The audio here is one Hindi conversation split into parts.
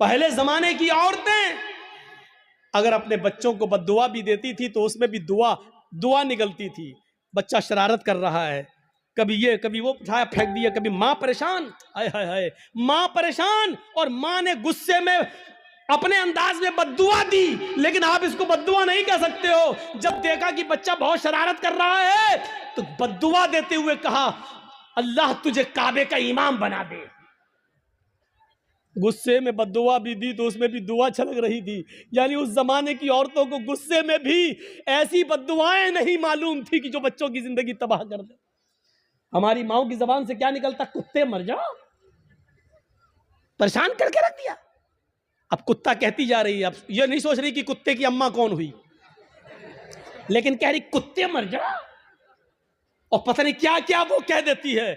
पहले जमाने की औरतें अगर अपने बच्चों को बद्दुआ भी देती थी तो उसमें भी दुआ निकलती थी। बच्चा शरारत कर रहा है, कभी ये कभी वो उठाया फेंक दिया, कभी माँ परेशान, हाय हाय हाय, माँ परेशान, और माँ ने गुस्से में अपने अंदाज में बद्दुआ दी। लेकिन आप इसको बद्दुआ नहीं कह सकते हो। जब देखा कि बच्चा बहुत शरारत कर रहा है तो बद्दुआ देते हुए कहा, अल्लाह तुझे काबे का इमाम बना दे। गुस्से में बद्दुआ भी दी तो उसमें भी दुआ छलक रही थी। यानी उस जमाने की औरतों को गुस्से में भी ऐसी बद्दुआएं नहीं मालूम थी कि जो बच्चों की जिंदगी तबाह कर दे। हमारी माओ की जबान से क्या निकलता? कुत्ते मर जाओ, परेशान करके रख दिया। अब कुत्ता कहती जा रही है, अब ये नहीं सोच रही कि कुत्ते की अम्मा कौन हुई, लेकिन कह रही कुत्ते मर जाओ, और पता नहीं क्या क्या वो कह देती है।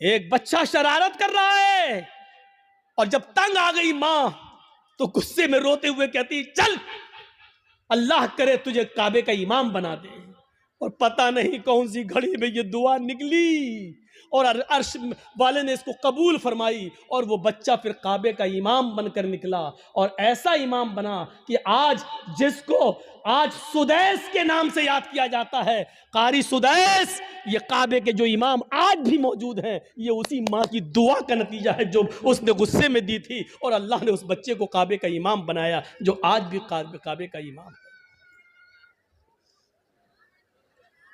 एक बच्चा शरारत कर रहा है और जब तंग आ गई मां तो गुस्से में रोते हुए कहती, चल अल्लाह करे तुझे काबे का इमाम बना दे। और पता नहीं कौन सी घड़ी में ये दुआ निकली और अर्श वाले ने इसको कबूल फरमाई, और वो बच्चा फिर काबे का इमाम बनकर निकला। और ऐसा इमाम बना कि आज जिसको आज सुदैस के नाम से याद किया जाता है, कारी सुदैस, ये काबे के जो इमाम आज भी मौजूद हैं, ये उसी माँ की दुआ का नतीजा है जो उसने गुस्से में दी थी, और अल्लाह ने उस बच्चे को काबे का इमाम बनाया, जो आज भी काबे का इमाम है।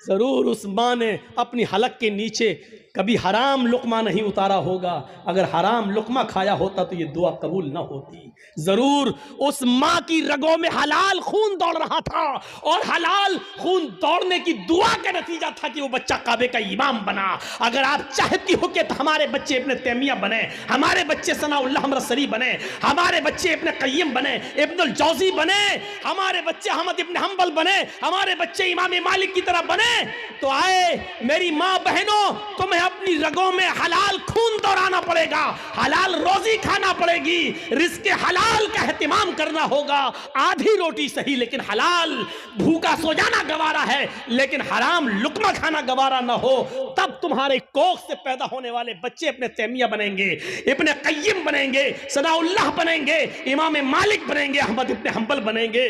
जरूर उस माँ ने अपनी हलक के नीचे कभी हराम लुकमा नहीं उतारा होगा। अगर हराम लुकमा खाया होता तो ये दुआ कबूल ना होती। जरूर उस माँ की रगों में हलाल खून दौड़ रहा था, और हलाल खून दौड़ने की दुआ का नतीजा था कि वो बच्चा काबे का इमाम बना। अगर आप चाहती हो कि हमारे बच्चे इब्न तैमिया बने, हमारे बच्चे सनाउल्लाह हमरसरी बने, हमारे बच्चे इब्न क़य्यिम बने, इब्नुल जौज़ी बने, हमारे बच्चे अहमद इब्न हंबल बने, हमारे बच्चे इमाम मालिक की तरह बने, तो आए मेरी माँ बहनों, तुम्हें अपनी रगों में हलाल खून दौड़ाना पड़ेगा, हलाल रोजी खाना पड़ेगी, रिज़्क़ हलाल का एहतिमाम करना होगा। आधी रोटी सही लेकिन हलाल, भूखा सो जाना गवारा है लेकिन हराम लुकमा खाना गवारा ना हो, तब तुम्हारे कोख से पैदा होने वाले बच्चे इब्न तैमिया बनेंगे, इब्न क़य्यिम बनेंगे, सनाउल्लाह बनेंगे, इमाम मालिक बनेंगे, अहमद इब्न हंबल बनेंगे,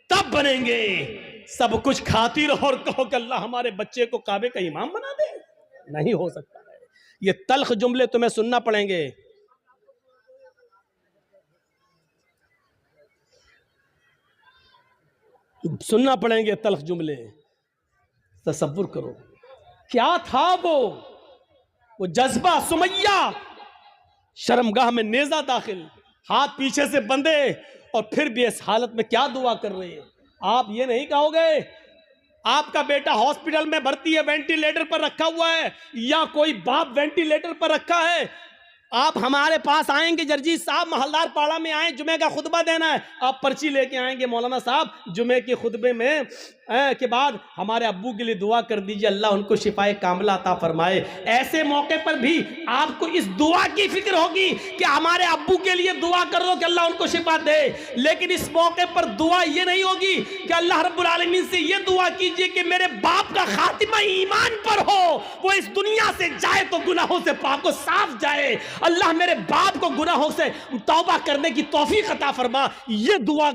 तब बनेंगे। सब कुछ खाती रहो और कहो कि अल्लाह हमारे बच्चे को काबे का इमाम बना दे, नहीं हो सकता है। ये तल्ख जुमले तुम्हें सुनना पड़ेंगे। सुनना पड़ेंगे तल्ख जुमले। तसव्वुर करो क्या था वो जज्बा। सुमैया शर्मगाह में नेजा दाखिल, हाथ पीछे से बंधे, और फिर भी इस हालत में क्या दुआ कर रहे हैं। आप ये नहीं कहोगे आपका बेटा हॉस्पिटल में भर्ती है, वेंटिलेटर पर रखा हुआ है, या कोई बाप वेंटिलेटर पर रखा है, आप हमारे पास आएंगे, जर्जी साहब महलदार पाड़ा में आए, जुमे का खुतबा देना है, आप पर्ची लेके आएंगे, मौलाना साहब जुमे के खुतबे में के बाद हमारे अब्बू के लिए दुआ कर दीजिए, अल्लाह उनको शिफाए कामिला अता फरमाए। ऐसे मौके पर भी आपको इस दुआ की फिक्र होगी कि हमारे अब्बू के लिए दुआ कर दो कि अल्लाह उनको शिफा दे, लेकिन इस मौके पर दुआ ये नहीं होगी कि अल्लाह रब्बुल आलमीन से ये दुआ कीजिए कि मेरे बाप का खातिमा ईमान पर हो, वो इस दुनिया से जाए तो गुनाहों से पाक व साफ जाए, अल्लाह मेरे बाप को गुनाहों से तौबा करने की तौफीक अता फरमा। ये दुआ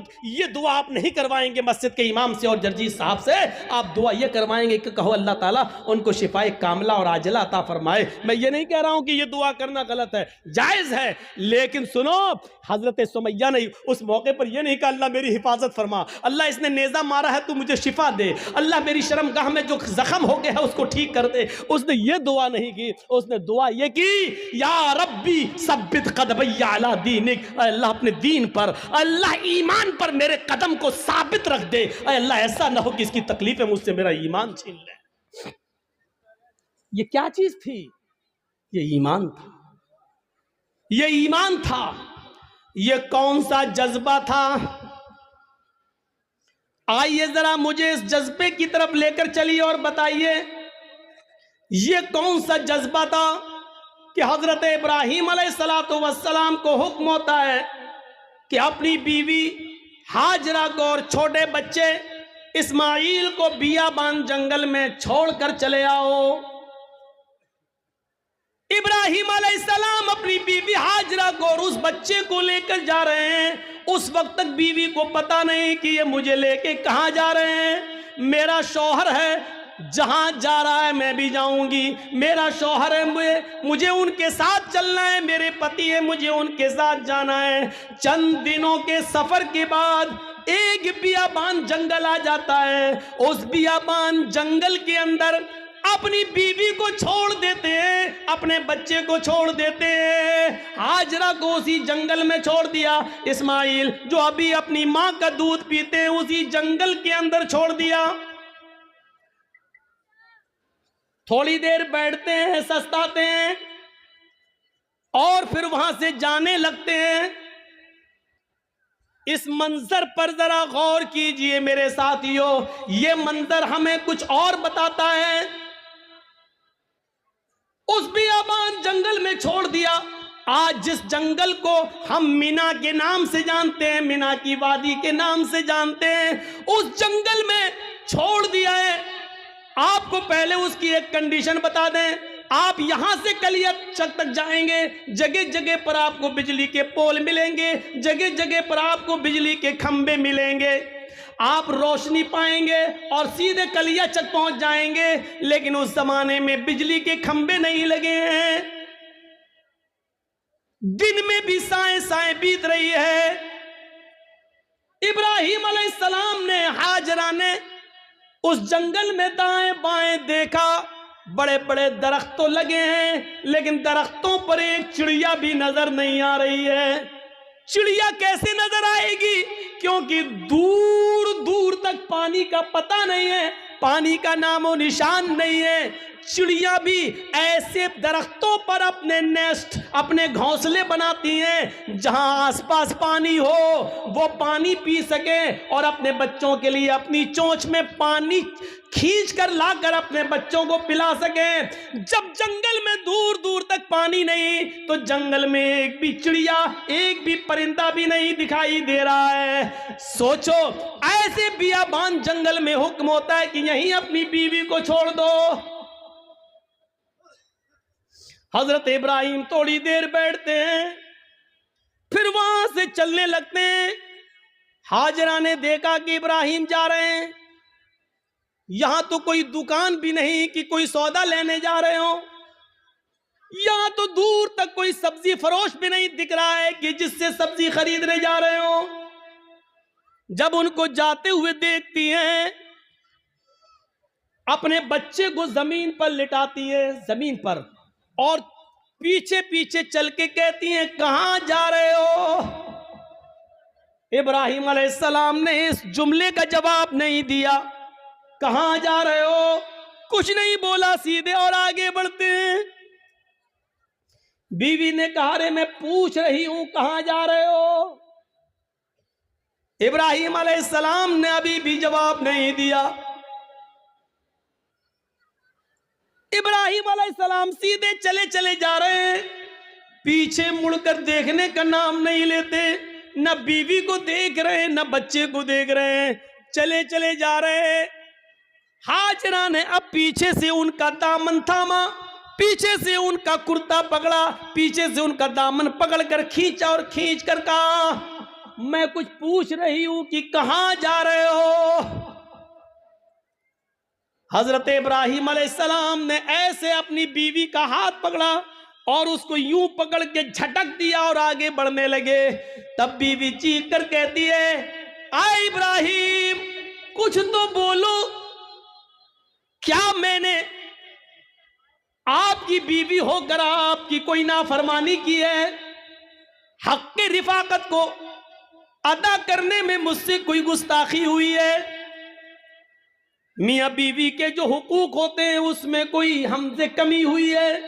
आप नहीं करवाएंगे मस्जिद के इमाम से और जर्जी साहब से, आप दुआ ये करवाएंगे कि कहो अल्लाह ताला उनको शिफाए कामिला और आजिला अता फरमाए। मैं ये नहीं कह रहा हूं कि ये दुआ करना गलत है, जायज है, लेकिन सुनो, हजरत सुमैया ने उस मौके पर यह नहीं कहा अल्लाह मेरी हिफाजत फरमा, अल्लाह इसने नेजा मारा है तू मुझे शिफा दे, अल्लाह मेरी शर्मगाह में जो जख्म हो गया है उसको ठीक कर दे। उसने ये दुआ नहीं की, उसने दुआ ये की, या रब्बी सब्बित कदमैया अला दीनिक, अल्लाह अपने दीन पर, अल्लाह ईमान पर मेरे कदम को साबित रख दे, अल्लाह ऐसा ना हो कि इसकी तकलीफें मुझसे मेरा ईमान छीन ले। ये क्या चीज थी? ये ईमान था, ये ईमान था। ये कौन सा जज्बा था? आइए जरा मुझे इस जज्बे की तरफ लेकर चलिए और बताइए ये कौन सा जज्बा था कि हजरत इब्राहीम अलैहिस्सलातु वस्सलाम को हुक्म होता है कि अपनी बीवी हाजरा को और छोटे बच्चे इस्माइल को बियाबान जंगल में छोड़कर चले आओ। इब्राहीम अलैहिस्सलाम अपनी बीवी हाजरा तक और उस बच्चे को लेकर जा रहे हैं। उस वक्त तक बीवी को पता नहीं कि ये मुझे लेके कहां जा रहे हैं। मेरा शौहर है, जहां जा रहा है मैं भी जाऊंगी। मेरा शौहर है, मुझे उनके साथ चलना है। मेरे पति है, मुझे उनके साथ जाना है। चंद दिनों के सफर के बाद एक बियाबान जंगल आ जाता है। उस बियाबान जंगल के अंदर अपनी बीवी को छोड़ देते हैं, अपने बच्चे को छोड़ देते हैं। हाजरा को उसी जंगल में छोड़ दिया। इस्माइल जो अभी अपनी मां का दूध पीते हैं, उसी जंगल के अंदर छोड़ दिया। थोड़ी देर बैठते हैं, सस्ताते हैं और फिर वहां से जाने लगते हैं। इस मंजर पर जरा गौर कीजिए मेरे साथियों, यह मंजर हमें कुछ और बताता है। उस बियाबान जंगल में छोड़ दिया। आज जिस जंगल को हम मीना के नाम से जानते हैं, मीना की वादी के नाम से जानते हैं, उस जंगल में छोड़ दिया है। आपको पहले उसकी एक कंडीशन बता दें, आप यहां से कलियाचक तक जाएंगे, जगह जगह पर आपको बिजली के पोल मिलेंगे, जगह जगह पर आपको बिजली के खंबे मिलेंगे, आप रोशनी पाएंगे और सीधे कलियाचक पहुंच जाएंगे। लेकिन उस जमाने में बिजली के खंबे नहीं लगे हैं, दिन में भी साएं साएं बीत रही है। इब्राहिम अलैहिस्सलाम ने, हाजरा ने उस जंगल में दाएं बाएं देखा, बड़े बड़े दरख्त तो लगे हैं, लेकिन दरख्तों पर एक चिड़िया भी नजर नहीं आ रही है। चिड़िया कैसे नजर आएगी? क्योंकि दूर दूर तक पानी का पता नहीं है, पानी का नामो निशान नहीं है। चिड़िया भी ऐसे दरख्तों पर अपने नेस्ट, अपने घोंसले बनाती हैं जहां आसपास पानी हो, वो पानी पी सके और अपने बच्चों के लिए अपनी चोंच में पानी खींच कर लाकर अपने बच्चों को पिला सके। जब जंगल में दूर दूर तक पानी नहीं, तो जंगल में एक भी चिड़िया, एक भी परिंदा भी नहीं दिखाई दे रहा है। सोचो, ऐसे बियाबान जंगल में हुक्म होता है कि यहीं अपनी बीवी को छोड़ दो। हजरत इब्राहिम थोड़ी देर बैठते हैं, फिर वहां से चलने लगते हैं। हाजरा ने देखा कि इब्राहिम जा रहे हैं, यहां तो कोई दुकान भी नहीं कि कोई सौदा लेने जा रहे हो, यहां तो दूर तक कोई सब्जी फरोश भी नहीं दिख रहा है कि जिससे सब्जी खरीदने जा रहे हो। जब उनको जाते हुए देखती हैं, अपने बच्चे को जमीन पर लिटाती है, जमीन पर, और पीछे पीछे चल के कहती हैं, कहां जा रहे हो? इब्राहिम अलैहिस्सलाम ने इस जुमले का जवाब नहीं दिया। कहां जा रहे हो? कुछ नहीं बोला, सीधे और आगे बढ़ते हैं। बीवी ने कहा, रे मैं पूछ रही हूं कहां जा रहे हो? इब्राहिम अलैहिस्सलाम ने अभी भी जवाब नहीं दिया। इब्राहिम अलैहिस्सलाम सीधे चले चले जा रहे हैं, पीछे मुड़कर देखने का नाम नहीं लेते। न बीवी को देख रहे हैं, न बच्चे को देख रहे हैं, चले चले जा रहे हैं। हाजरा ने अब पीछे से उनका दामन थामा, पीछे से उनका कुर्ता पकड़ा, पीछे से उनका दामन पकड़कर खींचा और खींच कर कहा, मैं कुछ पूछ रही हूं कि कहां जा रहे हो? हजरत इब्राहिम अलैहिस्सलाम ने ऐसे अपनी बीवी का हाथ पकड़ा और उसको यूं पकड़ के झटक दिया और आगे बढ़ने लगे। तब बीवी चीख कर कहती है, आए इब्राहिम, कुछ तो बोलो, क्या मैंने आपकी बीवी होकर आपकी कोई नाफरमानी की है? हक के रिफाकत को अदा करने में मुझसे कोई गुस्ताखी हुई है? मियां बीवी के जो हुकूक होते हैं उसमें कोई हमसे कमी हुई है?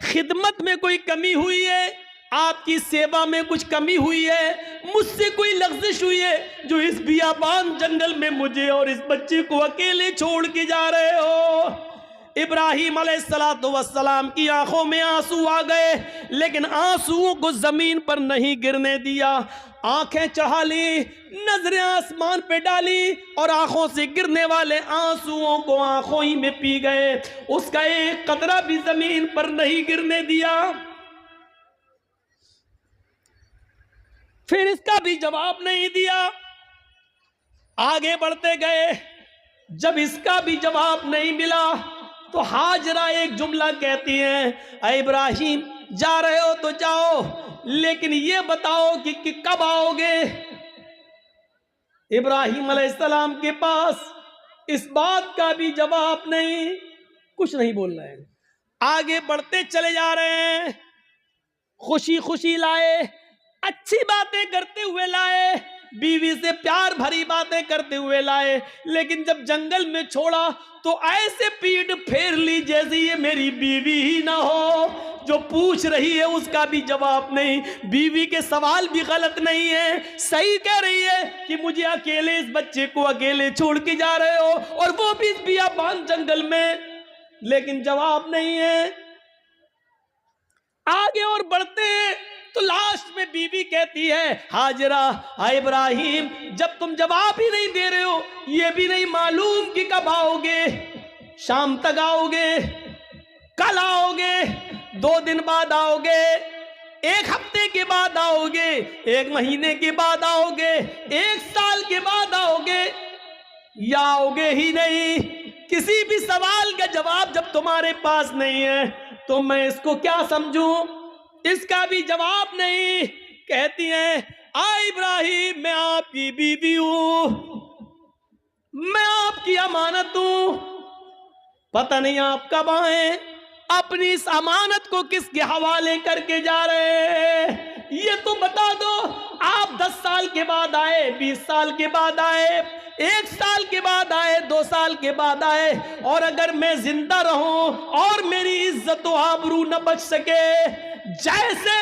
खिदमत में कोई कमी हुई है? आपकी सेवा में कुछ कमी हुई है? मुझसे कोई लग़्ज़िश हुई है जो इस बियाबान जंगल में मुझे और इस बच्चे को अकेले छोड़ के जा रहे हो? इब्राहिम अलैहिस्सलाम की आंखों में आंसू आ गए, लेकिन आंसुओं को जमीन पर नहीं गिरने दिया। आंखें चढ़ा ली, नजरें आसमान पे डाली और आंखों से गिरने वाले आंसुओं को आंखों ही में पी गए, उसका एक कतरा भी जमीन पर नहीं गिरने दिया। फिर इसका भी जवाब नहीं दिया। आगे बढ़ते गए, जब इसका भी जवाब नहीं मिला तो हाजरा एक जुमला कहती हैं, ऐ इब्राहिम जा रहे हो तो जाओ, लेकिन ये बताओ कि कब आओगे। इब्राहिम अलैहिस्सलाम के पास इस बात का भी जवाब नहीं, कुछ नहीं बोल रहे हैं। आगे बढ़ते चले जा रहे हैं, खुशी खुशी लाए, अच्छी बातें करते हुए लाए, बीवी से प्यार भरी बातें करते हुए लाए, लेकिन जब जंगल में छोड़ा तो ऐसे पीठ फेर ली जैसे ये मेरी बीवी ही ना हो। जो पूछ रही है उसका भी जवाब नहीं, बीवी के सवाल भी गलत नहीं है, सही कह रही है कि मुझे अकेले, इस बच्चे को अकेले छोड़ के जा रहे हो, और वो भी इस बियाबान जंगल में, लेकिन जवाब नहीं है। आगे और बढ़ते हैं तो लास्ट में बीवी कहती है, हाजरा हाय इब्राहिम, जब तुम जवाब ही नहीं दे रहे हो, ये भी नहीं मालूम कि कब आओगे, शाम तक आओगे, कल आओगे, 2 दिन बाद आओगे, 1 हफ्ते के बाद आओगे, 1 महीने के बाद आओगे, 1 साल के बाद आओगे, या आओगे ही नहीं। किसी भी सवाल का जवाब जब तुम्हारे पास नहीं है तो मैं इसको क्या समझूं। इसका भी जवाब नहीं। कहती है, आ इब्राहिम मैं आपकी बीवी हूं, मैं आपकी अमानत हूं, पता नहीं आप कब आए, अपनी इस अमानत को किसके हवाले करके जा रहे हैं, ये तो बता दो। आप 10 साल के बाद आए, 20 साल के बाद आए, 1 साल के बाद आए, 2 साल के बाद आए, और अगर मैं जिंदा रहूं और मेरी इज्जत व आबरू न बच सके, जैसे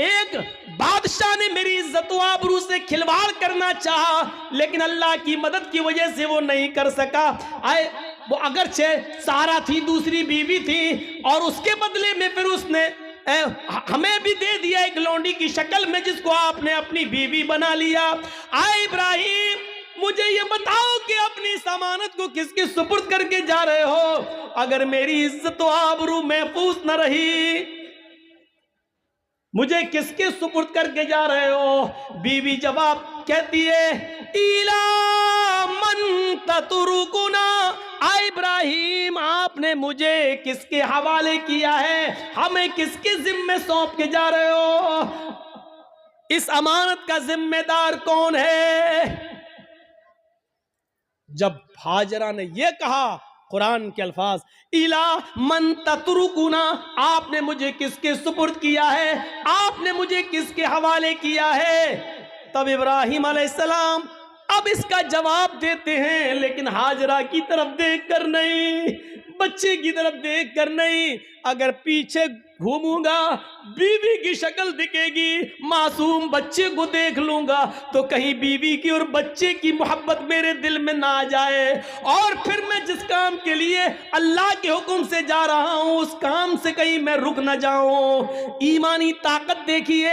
एक बादशाह ने मेरी इज्जत व आबरू से खिलवाड़ करना चाहा, लेकिन अल्लाह की मदद की वजह से वो नहीं कर सका। आए वो अगरचे सारा थी, दूसरी बीवी थी, और उसके बदले में फिर उसने हमें भी दे दिया एक लौंडी की शक्ल में, जिसको आपने अपनी बीवी बना लिया। आए इब्राहिम मुझे ये बताओ कि अपनी अमानत को किसके सुपुर्द करके जा रहे हो। अगर मेरी इज्जत व आबरू महफूज न रही, मुझे किसके सुपुर्द करके जा रहे हो। बीवी जवाब कहती है, इला मन ततरुकुना, आ इब्राहिम आपने मुझे किसके हवाले किया है, हमें किसके जिम्मे सौंप के जा रहे हो, इस अमानत का जिम्मेदार कौन है। जब हाजरा ने यह कहा, कुरान के अल्फाज, इला मन ततरुकुना, आपने मुझे किसके सुपुर्द किया है, आपने मुझे किसके हवाले किया है। तब इब्राहिम अलैहिस्सलाम अब इसका जवाब देते हैं, लेकिन हाजरा की तरफ देख कर नहीं, बच्चे की तरफ देख कर नहीं। अगर पीछे घूमूंगा बीवी की शक्ल दिखेगी, मासूम बच्चे को देख लूंगा तो कहीं बीवी की और बच्चे की मोहब्बत मेरे दिल में ना आ जाए, और फिर मैं जिस काम के लिए अल्लाह के हुक्म से जा रहा हूं उस काम से कहीं मैं रुक ना जाऊं। ईमानी ताकत देखिए,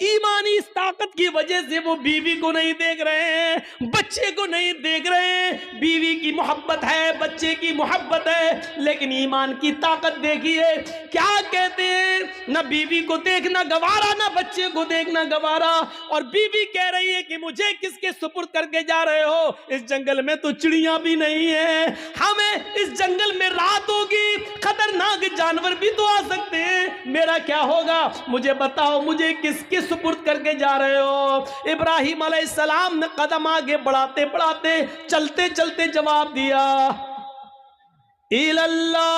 ईमानी इस ताकत की वजह से वो बीवी को नहीं देख रहे हैं, बच्चे को नहीं देख रहे हैं। बीवी की मोहब्बत है, बच्चे की मोहब्बत है, लेकिन ईमान की ताकत देखिए। क्या कहते हैं, ना बीवी को देखना गवारा, ना बच्चे को देखना गवारा, और बीवी कह रही है कि मुझे किसके सुपुर्द करके जा रहे हो। इस जंगल में तो चिड़ियां भी नहीं है, हमें इस जंगल में रात होगी, खतरनाक जानवर भी तो आ सकते हैं, मेरा क्या होगा, मुझे बताओ मुझे किसके सुपुर्द करके जा रहे हो। इब्राहिम अलैहिस्सलाम ने कदम आगे बढ़ाते बढ़ाते, चलते चलते जवाब दिया, इल्लल्लाह,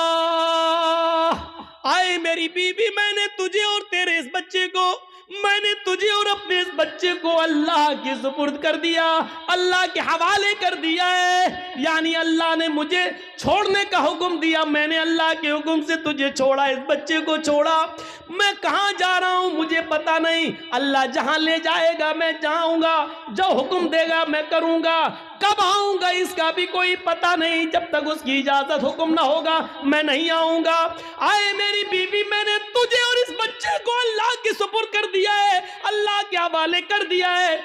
आए मेरी बीवी, मैंने तुझे और तेरे इस बच्चे को, मैंने तुझे और अपने इस बच्चे को अल्लाह के सुपुर्द कर दिया, अल्लाह के हवाले कर दिया है। यानी अल्लाह ने मुझे छोड़ने का हुक्म दिया, मैंने अल्लाह के हुक्म से तुझे छोड़ा, इस बच्चे को छोड़ा। मैं कहाँ जा रहा हूँ मुझे पता नहीं, अल्लाह जहाँ ले जाएगा मैं जाऊँगा, जो हुक्म देगा मैं करूँगा, कब आऊँगा इसका भी कोई पता नहीं, जब तक उसकी इजाज़त हुक्म ना होगा मैं नहीं आऊँगा। आए मेरी बीवी, मैंने तुझे और इस बच्चे को अल्लाह के सुपुर्द कर दिया है, अल्लाह के हवाले कर दिया है।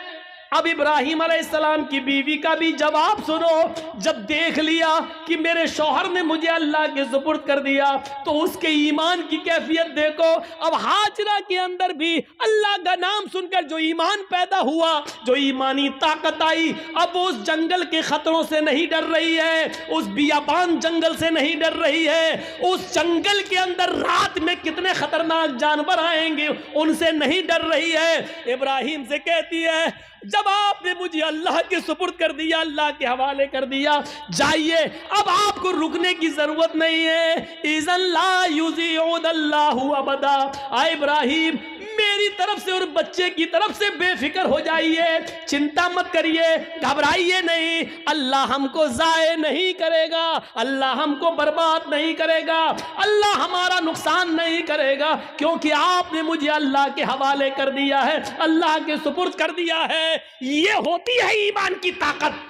अब इब्राहिम अलैहिस्सलाम की बीवी का भी जवाब सुनो। जब देख लिया कि मेरे शौहर ने मुझे अल्लाह के सुपुर्द कर दिया, तो उसके ईमान की कैफियत देखो। अब हाजरा के अंदर भी अल्लाह का नाम सुनकर जो ईमान पैदा हुआ, जो ईमानी ताकत आई, अब वो उस जंगल के खतरों से नहीं डर रही है, उस बियाबान जंगल से नहीं डर रही है, उस जंगल के अंदर रात में कितने खतरनाक जानवर आएंगे उनसे नहीं डर रही है। इब्राहिम से कहती है, जब आपने मुझे अल्लाह के सुपुर्द कर दिया, अल्लाह के हवाले कर दिया, जाइए, अब आपको रुकने की जरूरत नहीं है। इज़न ला युज़िउदल्लाहु अबदा। आए इब्राहिम, मेरी तरफ से और बच्चे की तरफ से बेफिक्र हो जाइए, चिंता मत करिए, घबराइए नहीं। अल्लाह हमको जाए नहीं करेगा, अल्लाह हमको बर्बाद नहीं करेगा, अल्लाह हमारा नुकसान नहीं करेगा, क्योंकि आपने मुझे अल्लाह के हवाले कर दिया है, अल्लाह के सुपुर्द कर दिया है। ये होती है ईमान की ताकत,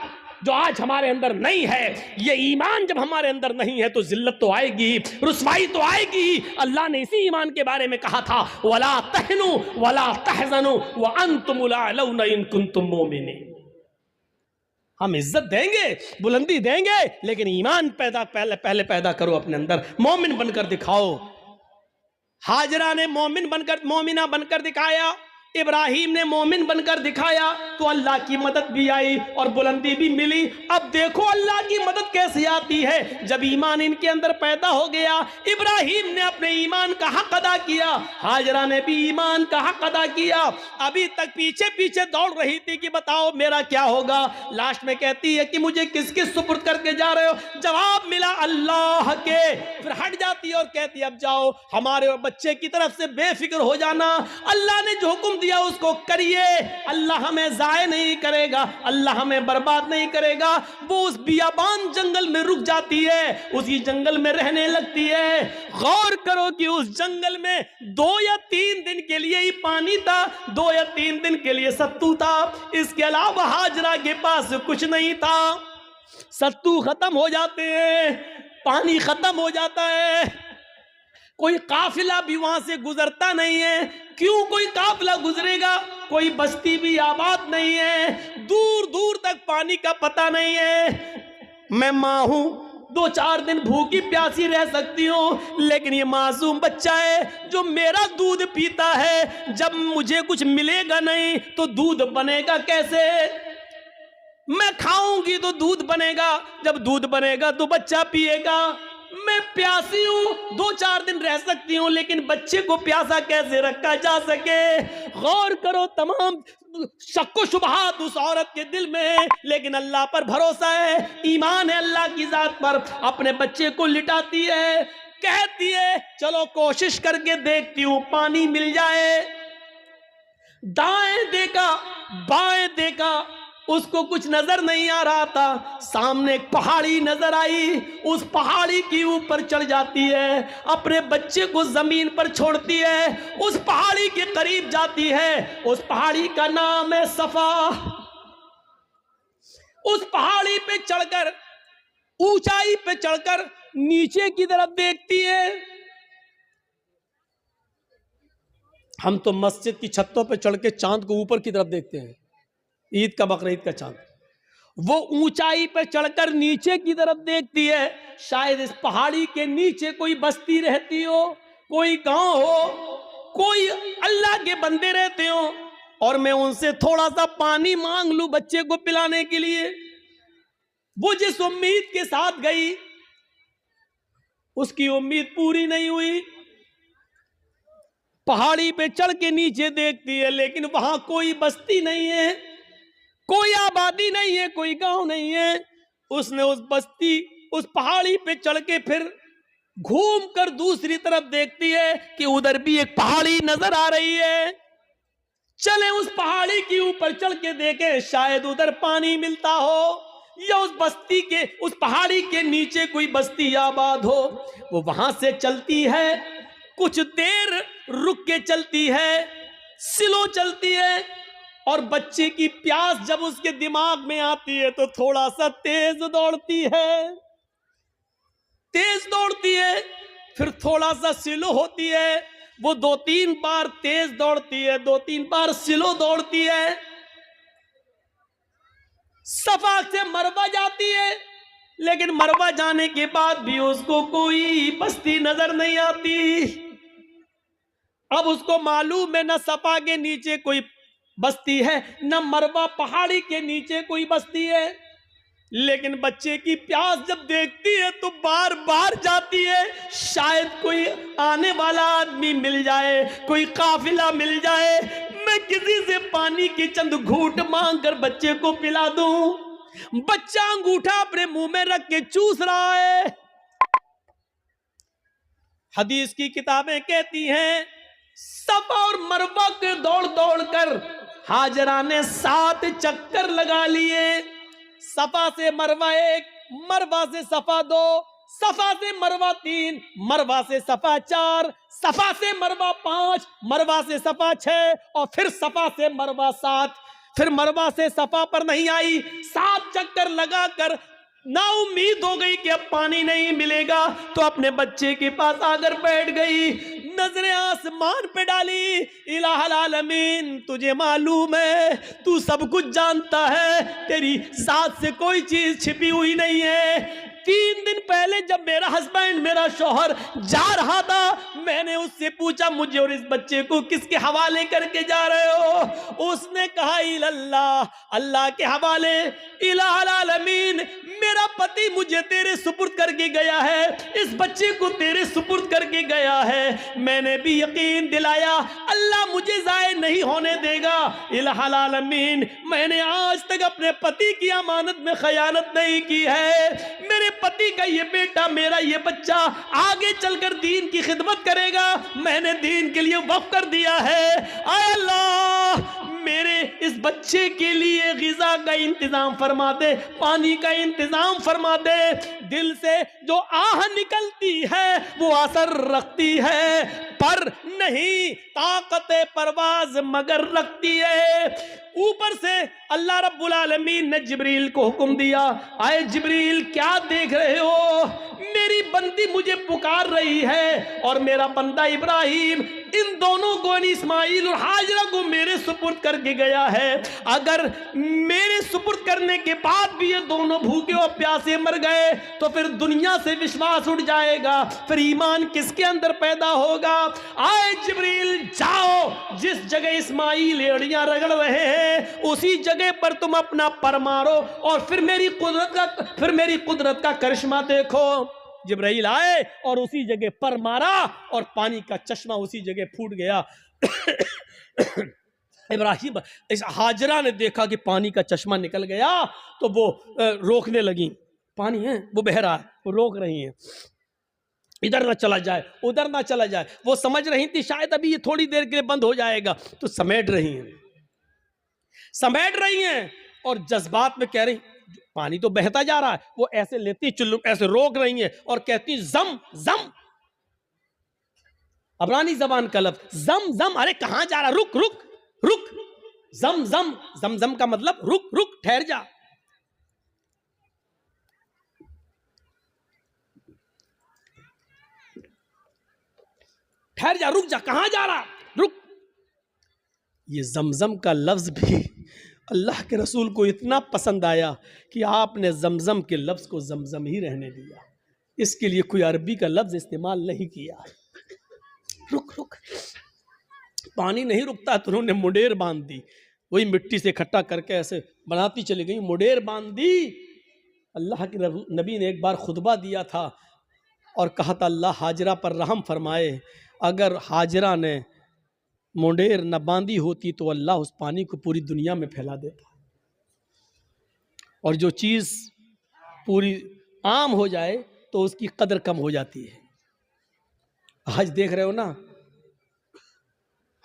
जो आज हमारे अंदर नहीं है। ये ईमान जब हमारे अंदर नहीं है तो जिल्लत तो आएगी, रुसवाई तो आएगी। अल्लाह ने इसी ईमान के बारे में कहा था, वला तहनु वला तहज़नु व अंतुमुल अलौना इन कुंतुम मोमिनीन। हम इज्जत देंगे, बुलंदी देंगे, लेकिन ईमान पहले पैदा करो अपने अंदर, मोमिन बनकर दिखाओ। हाजरा ने मोमिना बनकर दिखाया, इब्राहिम ने मोमिन बनकर दिखाया, तो अल्लाह की मदद भी आई और बुलंदी भी मिली। अब देखो अल्लाह की मदद कैसे आती है। जब ईमान इनके अंदर पैदा हो गया, इब्राहिम ने अपने ईमान का हक अदा किया, हाजरा ने भी ईमान का हक अदा किया। अभी तक पीछे पीछे दौड़ रही थी कि बताओ मेरा क्या होगा। लास्ट में कहती है कि मुझे किसके सुपुर्द करके जा रहे हो। जवाब मिला अल्लाह के। फिर हट जाती है और कहती अब जाओ, हमारे और बच्चे की तरफ से बेफिक्र हो जाना, अल्लाह ने जो हुक्म दिया उसको करिए, अल्लाह हमें जाए नहीं करेगा, अल्लाह हमें बर्बाद नहीं करेगा। वो उस बियाबान जंगल में रुक जाती है, उसी जंगल में रहने लगती है। गौर करो कि उस जंगल में 2 या 3 दिन के लिए ही पानी था, 2 या 3 दिन के लिए सत्तू था, इसके अलावा हाजरा के पास कुछ नहीं था। सत्तू खत्म हो जाते हैं, पानी खत्म हो जाता है, कोई काफिला भी वहां से गुजरता नहीं है। क्यों कोई काफिला गुजरेगा? कोई बस्ती भी आबाद नहीं है, दूर दूर तक पानी का पता नहीं है। मैं माँ हूं, 2-4 दिन भूखी प्यासी रह सकती हूँ, लेकिन ये मासूम बच्चा है जो मेरा दूध पीता है। जब मुझे कुछ मिलेगा नहीं तो दूध बनेगा कैसे? मैं खाऊंगी तो दूध बनेगा, जब दूध बनेगा तो बच्चा पिएगा। मैं प्यासी हूं, 2-4 दिन रह सकती हूं, लेकिन बच्चे को प्यासा कैसे रखा जा सके? गौर करो, तमाम शक्को शुबहात उस औरत के दिल में है, लेकिन अल्लाह पर भरोसा है, ईमान है अल्लाह की जात पर। अपने बच्चे को लिटाती है, कहती है चलो कोशिश करके देखती हूं पानी मिल जाए। दाएं देखा, बाएं देखा, उसको कुछ नजर नहीं आ रहा था। सामने एक पहाड़ी नजर आई, उस पहाड़ी के ऊपर चढ़ जाती है, अपने बच्चे को जमीन पर छोड़ती है, उस पहाड़ी के करीब जाती है। उस पहाड़ी का नाम है सफा। उस पहाड़ी पे चढ़कर, ऊंचाई पे चढ़कर नीचे की तरफ देखती है। हम तो मस्जिद की छतों पे चढ़ के चांद को ऊपर की तरफ देखते हैं, ईद का बकरीद का चांद। वो ऊंचाई पर चढ़कर नीचे की तरफ देखती है, शायद इस पहाड़ी के नीचे कोई बस्ती रहती हो, कोई गांव हो, कोई अल्लाह के बंदे रहते हो, और मैं उनसे थोड़ा सा पानी मांग लूं बच्चे को पिलाने के लिए। वो जिस उम्मीद के साथ गई, उसकी उम्मीद पूरी नहीं हुई। पहाड़ी पे चढ़ के नीचे देखती है, लेकिन वहां कोई बस्ती नहीं है, कोई आबादी नहीं है, कोई गांव नहीं है। उसने उस बस्ती, उस पहाड़ी पे चढ़ के फिर घूम कर दूसरी तरफ देखती है कि उधर भी एक पहाड़ी नजर आ रही है। चले उस पहाड़ी के ऊपर चढ़ के देखे, शायद उधर पानी मिलता हो, या उस बस्ती के, उस पहाड़ी के नीचे कोई बस्ती आबाद हो। वो वहां से चलती है, कुछ देर रुक के चलती है, स्लो चलती है, और बच्चे की प्यास जब उसके दिमाग में आती है तो थोड़ा सा तेज दौड़ती है, तेज दौड़ती है, फिर थोड़ा सा स्लो होती है। वो 2-3 बार तेज दौड़ती है, 2-3 बार स्लो दौड़ती है। सफा से मरवा जाती है, लेकिन मरवा जाने के बाद भी उसको कोई बस्ती नजर नहीं आती। अब उसको मालूम है न सफा के नीचे कोई बस्ती है, न मरवा पहाड़ी के नीचे कोई बस्ती है, लेकिन बच्चे की प्यास जब देखती है तो बार बार जाती है, शायद कोई आने वाला आदमी मिल जाए, कोई काफिला मिल जाए, मैं किसी से पानी की चंद घूंट मांग कर बच्चे को पिला दूं। बच्चा अंगूठा अपने मुंह में रख के चूस रहा है। हदीस की किताबें कहती हैं सफा और मरवा के दौड़ दौड़ कर हाजरा ने 7 चक्कर लगा लिए। सफा से मरवा 1, मरवा से सफा 2, सफा से मरवा 3, मरवा से सफा 4, सफा से मरवा 5, मरवा से सफा 6 और फिर सफा से मरवा 7। फिर मरवा से सफा पर नहीं आई, 7 चक्कर लगाकर ना उम्मीद हो गई कि अब पानी नहीं मिलेगा, तो अपने बच्चे के पास आकर बैठ गई, नजरें आसमान पे डाली। इलाहुल आलमीन, तुझे मालूम है, तू सब कुछ जानता है, तेरी साथ से कोई चीज छिपी हुई नहीं है। 3 दिन पहले जब मेरा हस्बैंड, मेरा शौहर जा रहा था, मैंने उससे पूछा मुझे और इस बच्चे को किसके हवाले करके जा रहे हो? उसने कहा इल्लल्लाह, अल्लाह के हवाले। इलाहुल आलमीन, मेरा पति मुझे तेरे सुपुर्द करके गया है, इस बच्चे को तेरे सुपुर्द करके गया है। मैंने भी यकीन दिलाया अल्लाह मुझे जाए नहीं होने देगा। इलाहुल आलमीन, मैंने आज तक अपने पति की अमानत में खयानत नहीं की है। मेरे पति का ये बेटा, मेरा ये बच्चा आगे चलकर दीन की खिदमत करेगा, मैंने दीन के लिए वक्फ कर दिया है। आय अल्लाह, मेरे इस बच्चे के लिए गिज़ा का इंतजाम फरमा दे, पानी का इंतजाम फरमा दे। दिल से जो आह निकलती है वो असर रखती है, पर नहीं ताकत परवाज मगर रखती है। ऊपर से अल्लाह रब्बुल आलमीन ने जिब्रील को हुक्म दिया, आए जिब्रील क्या देख रहे हो? मेरी बंदी मुझे पुकार रही है और मेरा बंदा इब्राहिम इन दोनों को, इस्माइल और हाजरा को मेरे सुपुर्द करके गया है। अगर मेरे सुपुर्द करने के बाद भी ये दोनों भूखे और प्यासे मर गए तो फिर दुनिया से विश्वास उठ जाएगा, फिर ईमान किसके अंदर पैदा होगा? आए जिब्रील, जाओ, जिस जगह इस्माइल एड़ियां रगड़ रहे हैं उसी जगह पर तुम अपना पर मारो और फिर मेरी कुदरत का करिश्मा देखो। जिब्राइल आए और उसी जगह पर मारा और पानी का चश्मा उसी जगह फूट गया। इब्राहिम, इस हाजरा ने देखा कि पानी का चश्मा निकल गया तो वो रोकने लगी, पानी है वो बह रहा है, वो रोक रही हैं, इधर ना चला जाए उधर ना चला जाए। वो समझ रही थी शायद अभी ये थोड़ी देर के लिए बंद हो जाएगा, तो समेट रही हैं और जज्बात में कह रही पानी तो बहता जा रहा है, वो ऐसे लेती चुल्लू ऐसे रोक रही है और कहती जम जम, अबरानी जबान का लफ्ज जम जम, अरे कहां जा रहा, रुक रुक रुक, जम जम, जम जम का मतलब रुक रुक, ठहर जा। ठहर जा, रुक जा, कहां जा रहा, रुक। ये जमजम का लफ्ज भी अल्लाह के रसूल को इतना पसंद आया कि आपने जमजम के लफ्ज को जमजम ही रहने दिया, इसके लिए कोई अरबी का लफ्ज इस्तेमाल नहीं किया। रुक रुक, पानी नहीं रुकता तो उन्होंने मुडेर बांध दी, वही मिट्टी से इकट्ठा करके ऐसे बनाती चली गई, मुडेर बांध दी। अल्लाह के नबी ने एक बार खुतबा दिया था और कहा था अल्लाह हाजरा पर रहम फरमाए, अगर हाजरा ने मुंडेर न बांधी होती तो अल्लाह उस पानी को पूरी दुनिया में फैला देता। और जो चीज़ पूरी आम हो जाए तो उसकी कदर कम हो जाती है। आज देख रहे हो ना,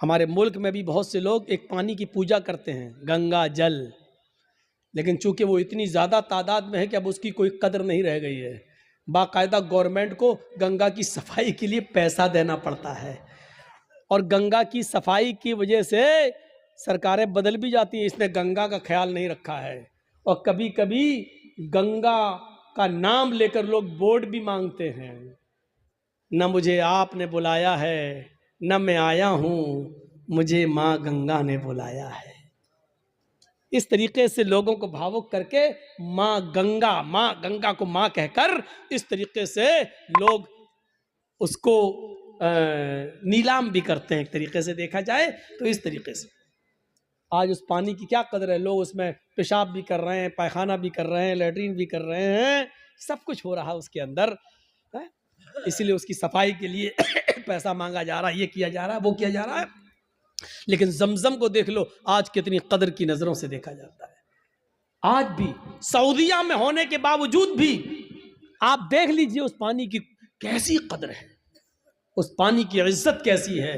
हमारे मुल्क में भी बहुत से लोग एक पानी की पूजा करते हैं, गंगा जल, लेकिन चूंकि वो इतनी ज़्यादा तादाद में है कि अब उसकी कोई कदर नहीं रह गई है। बाकायदा गवर्नमेंट को गंगा की सफाई के लिए पैसा देना पड़ता है और गंगा की सफाई की वजह से सरकारें बदल भी जाती हैं, इसने गंगा का ख्याल नहीं रखा है। और कभी कभी गंगा का नाम लेकर लोग बोर्ड भी मांगते हैं, न मुझे आपने बुलाया है न मैं आया हूँ, मुझे माँ गंगा ने बुलाया है। इस तरीके से लोगों को भावुक करके माँ गंगा को माँ कहकर इस तरीके से लोग उसको नीलाम भी करते हैं। एक तरीके से देखा जाए तो इस तरीके से आज उस पानी की क्या कदर है। लोग उसमें पेशाब भी कर रहे हैं, पैखाना भी कर रहे हैं, लेटरिन भी कर रहे हैं, सब कुछ हो रहा है उसके अंदर है? इसीलिए उसकी सफाई के लिए पैसा मांगा जा रहा है, ये किया जा रहा है, वो किया जा रहा है। लेकिन जमजम को देख लो, आज कितनी कदर की नजरों से देखा जाता है। आज भी सऊदिया में होने के बावजूद भी आप देख लीजिए उस पानी की कैसी कदर है, उस पानी की इज्जत कैसी है।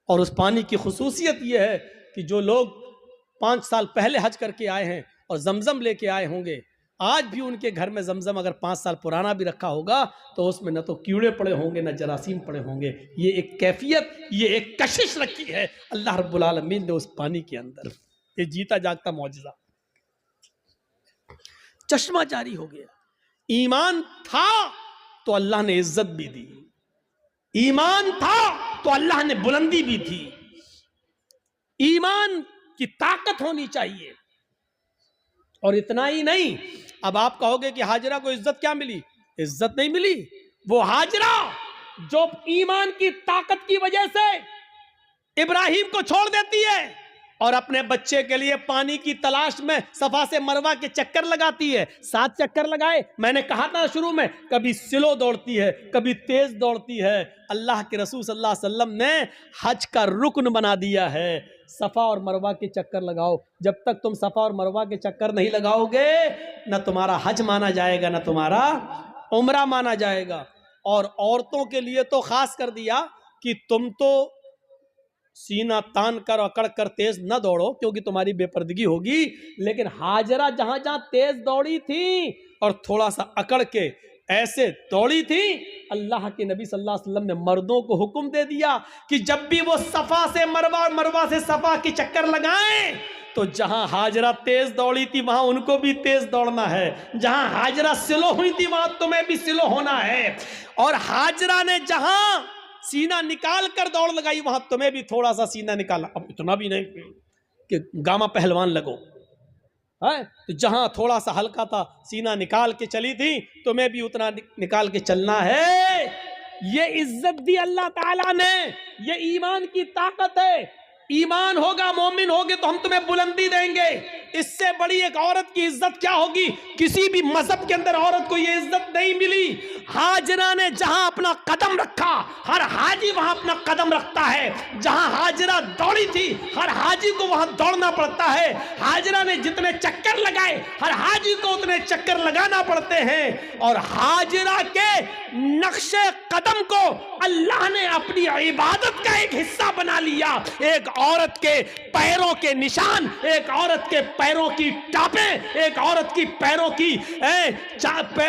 और उस पानी की खुसूसियत यह है कि जो लोग 5 साल पहले हज करके आए हैं और जमजम लेके आए होंगे, आज भी उनके घर में जमजम अगर 5 साल पुराना भी रखा होगा तो उसमें न तो कीड़े पड़े होंगे न जरासीम पड़े होंगे। ये एक कैफियत, ये एक कशिश रखी है अल्लाह रब्बुल आलमीन ने उस पानी के अंदर। ये जीता जागता मौजज़ा, चश्मा जारी हो गया। ईमान था तो अल्लाह ने इज्जत भी दी, ईमान था तो अल्लाह ने बुलंदी भी थी। ईमान की ताकत होनी चाहिए। और इतना ही नहीं, अब आप कहोगे कि हाजरा को इज्जत क्या मिली? इज्जत नहीं मिली। वो हाजरा जो ईमान की ताकत की वजह से इब्राहिम को छोड़ देती है और अपने बच्चे के लिए पानी की तलाश में सफा से मरवा के चक्कर लगाती है। 7 चक्कर लगाए, मैंने कहा था शुरू में, कभी स्लो दौड़ती है, कभी तेज दौड़ती है। अल्लाह के रसूल सल्लल्लाहु अलैहि वसल्लम ने हज का रुकन बना दिया है, सफा और मरवा के चक्कर लगाओ। जब तक तुम सफा और मरवा के चक्कर नहीं लगाओगे, न तुम्हारा हज माना जाएगा, न तुम्हारा उम्रा माना जाएगा। और औरतों के लिए तो खास कर दिया कि तुम तो सीना तान कर अकड़ कर तेज न दौड़ो क्योंकि तुम्हारी बेपर्दगी होगी। लेकिन हाजरा जहां जहां तेज दौड़ी थी और थोड़ा सा अकड़ के ऐसे दौड़ी थी, अल्लाह के नबी सल्लल्लाहु अलैहि वसल्लम ने मर्दों को हुक्म दे दिया कि जब भी वो सफा से मरवा और मरवा से सफा की चक्कर लगाएं तो जहां हाजरा तेज दौड़ी थी वहां उनको भी तेज दौड़ना है, जहां हाजरा स्लो हुई थी वहां तुम्हें भी स्लो होना है। और हाजरा ने जहां सीना निकाल कर दौड़ लगाई वहां तुम्हें भी थोड़ा सा सीना निकालना। अब इतना भी नहीं कि गामा पहलवान लगो है, तो जहां थोड़ा सा हल्का था सीना निकाल के चली थी, तुम्हें भी उतना निकाल के चलना है। ये इज्जत दी अल्लाह ताला ने, ये ईमान की ताकत है। ईमान होगा, मोमिन होगे तो हम तुम्हें बुलंदी देंगे। इससे बड़ी एक औरत की इज्जत क्या होगी? किसी भी मजहब के अंदर औरत को यह इज्जत नहीं मिली। हाजरा ने जहां अपना कदम रखा, हर हाजी वहां अपना कदम रखता है। जहां हाजरा दौड़ी थी, हर हाजी को वहां दौड़ना पड़ता है। हाजरा ने जितने चक्कर लगाए, हर हाजी को उतने चक्कर लगाना पड़ते हैं। और हाजरा के नक्शे कदम को अल्लाह ने अपनी इबादत का एक हिस्सा बना लिया। एक औरत के पैरों के निशान, एक औरत के पैरों की टापें, एक औरत की पैरों की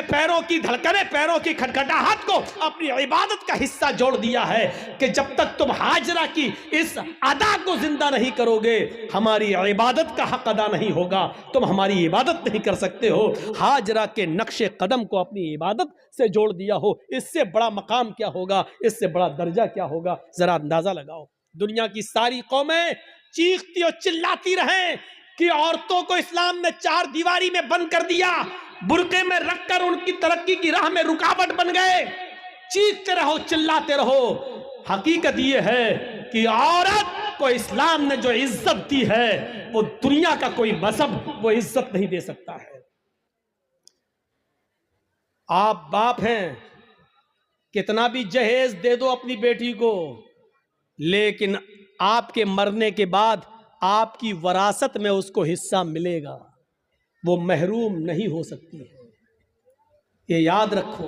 पैरों की धड़कनें, पैरों की खटखटाहट को अपनी इबादत का हिस्सा जोड़ दिया है कि जब तक तुम हाजरा की इस अदा को जिंदा नहीं करोगे, हमारी इबादत का हक अदा नहीं होगा, तुम हमारी इबादत नहीं कर सकते हो। हाजरा के नक्शे कदम को अपनी इबादत से जोड़ दिया हो, इससे बड़ा मकाम क्या होगा, इससे बड़ा दर्जा क्या होगा? जरा अंदाजा लगाओ। दुनिया की सारी कौमें चीखती और चिल्लाती रहें कि औरतों को इस्लाम ने 4 दीवारी में बंद कर दिया, बुर्के में रखकर उनकी तरक्की की राह में रुकावट बन गए। चीखते रहो, चिल्लाते रहो। हकीकत यह है कि औरत को इस्लाम ने जो इज्जत दी है वो दुनिया का कोई मजहब वो इज्जत नहीं दे सकता है। आप बाप हैं, कितना भी जहेज दे दो अपनी बेटी को, लेकिन आपके मरने के बाद आपकी वरासत में उसको हिस्सा मिलेगा, वो महरूम नहीं हो सकती है। ये याद रखो,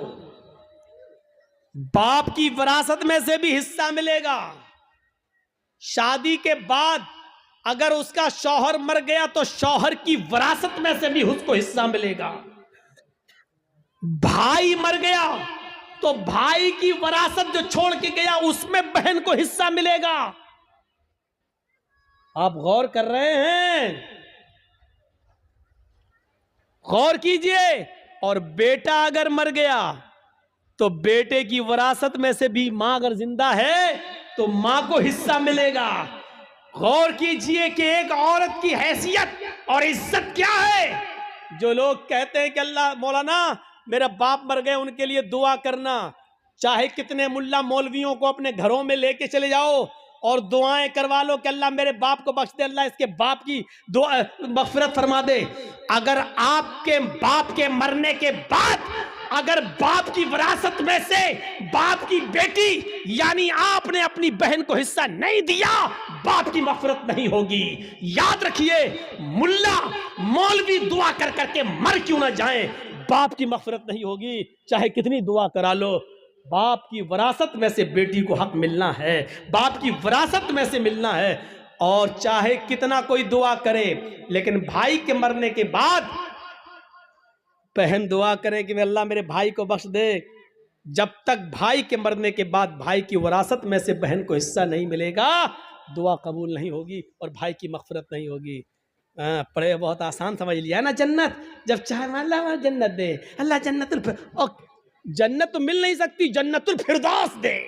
बाप की वरासत में से भी हिस्सा मिलेगा। शादी के बाद अगर उसका शौहर मर गया तो शौहर की वरासत में से भी उसको हिस्सा मिलेगा। भाई मर गया तो भाई की वरासत जो छोड़ के गया उसमें बहन को हिस्सा मिलेगा। आप गौर कर रहे हैं? गौर कीजिए। और बेटा अगर मर गया तो बेटे की वरासत में से भी, मां अगर जिंदा है तो मां को हिस्सा मिलेगा। गौर कीजिए कि एक औरत की हैसियत और इज्जत क्या है। जो लोग कहते हैं कि अल्लाह मौलाना मेरा बाप मर गए उनके लिए दुआ करना, चाहे कितने मुल्ला मौलवियों को अपने घरों में लेके चले जाओ और दुआएं करवा लो कि अल्लाह मेरे बाप को बख्श दे, अल्लाह इसके बाप की दुआ मगफिरत फरमा दे। अगर आपके बाप के मरने के बाद अगर बाप की विरासत में से बाप की बेटी यानी आपने अपनी बहन को हिस्सा नहीं दिया, बाप की मगफिरत नहीं होगी। याद रखिए, मुल्ला मौलवी दुआ कर करके मर क्यों ना जाए, बाप की मगफिरत नहीं होगी, चाहे कितनी दुआ करा लो। बाप की विरासत में से बेटी को हक मिलना है, बाप की विरासत में से मिलना है। और चाहे कितना कोई दुआ करे, लेकिन भाई के मरने के बाद बहन दुआ करे कि अल्लाह मेरे भाई को बख्श दे, जब तक भाई के मरने के बाद भाई की विरासत में से बहन को हिस्सा नहीं मिलेगा, दुआ कबूल नहीं होगी और भाई की मगफिरत नहीं होगी। पढ़े बहुत आसान समझ लिया ना, जन्नत जब चाहे अल्लाह जन्नत दे, अल्लाह जन्नत तो मिल नहीं सकती, जन्नतुल फिरदौस दे।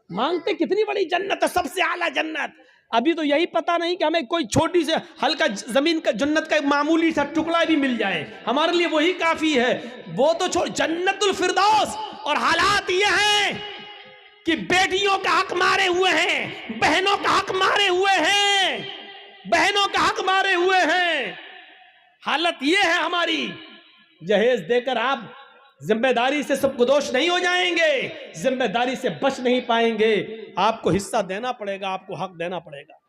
मांगते कितनी बड़ी जन्नत है, सबसे आला जन्नत। अभी तो यही पता नहीं कि हमें कोई छोटी से हल्का जमीन का जन्नत का मामूली सा टुकड़ा भी मिल जाए, हमारे लिए वही काफी है। वो तो छोड़, जन्नतुल फिरदौस। और हालात ये हैं कि बेटियों का हक मारे हुए हैं, बहनों का हक मारे हुए हैं, बहनों का हक मारे हुए हैं। हालत ये है हमारी। जहेज देकर आप जिम्मेदारी से सबको दोष नहीं हो जाएंगे, जिम्मेदारी से बच नहीं पाएंगे। आपको हिस्सा देना पड़ेगा, आपको हक देना पड़ेगा।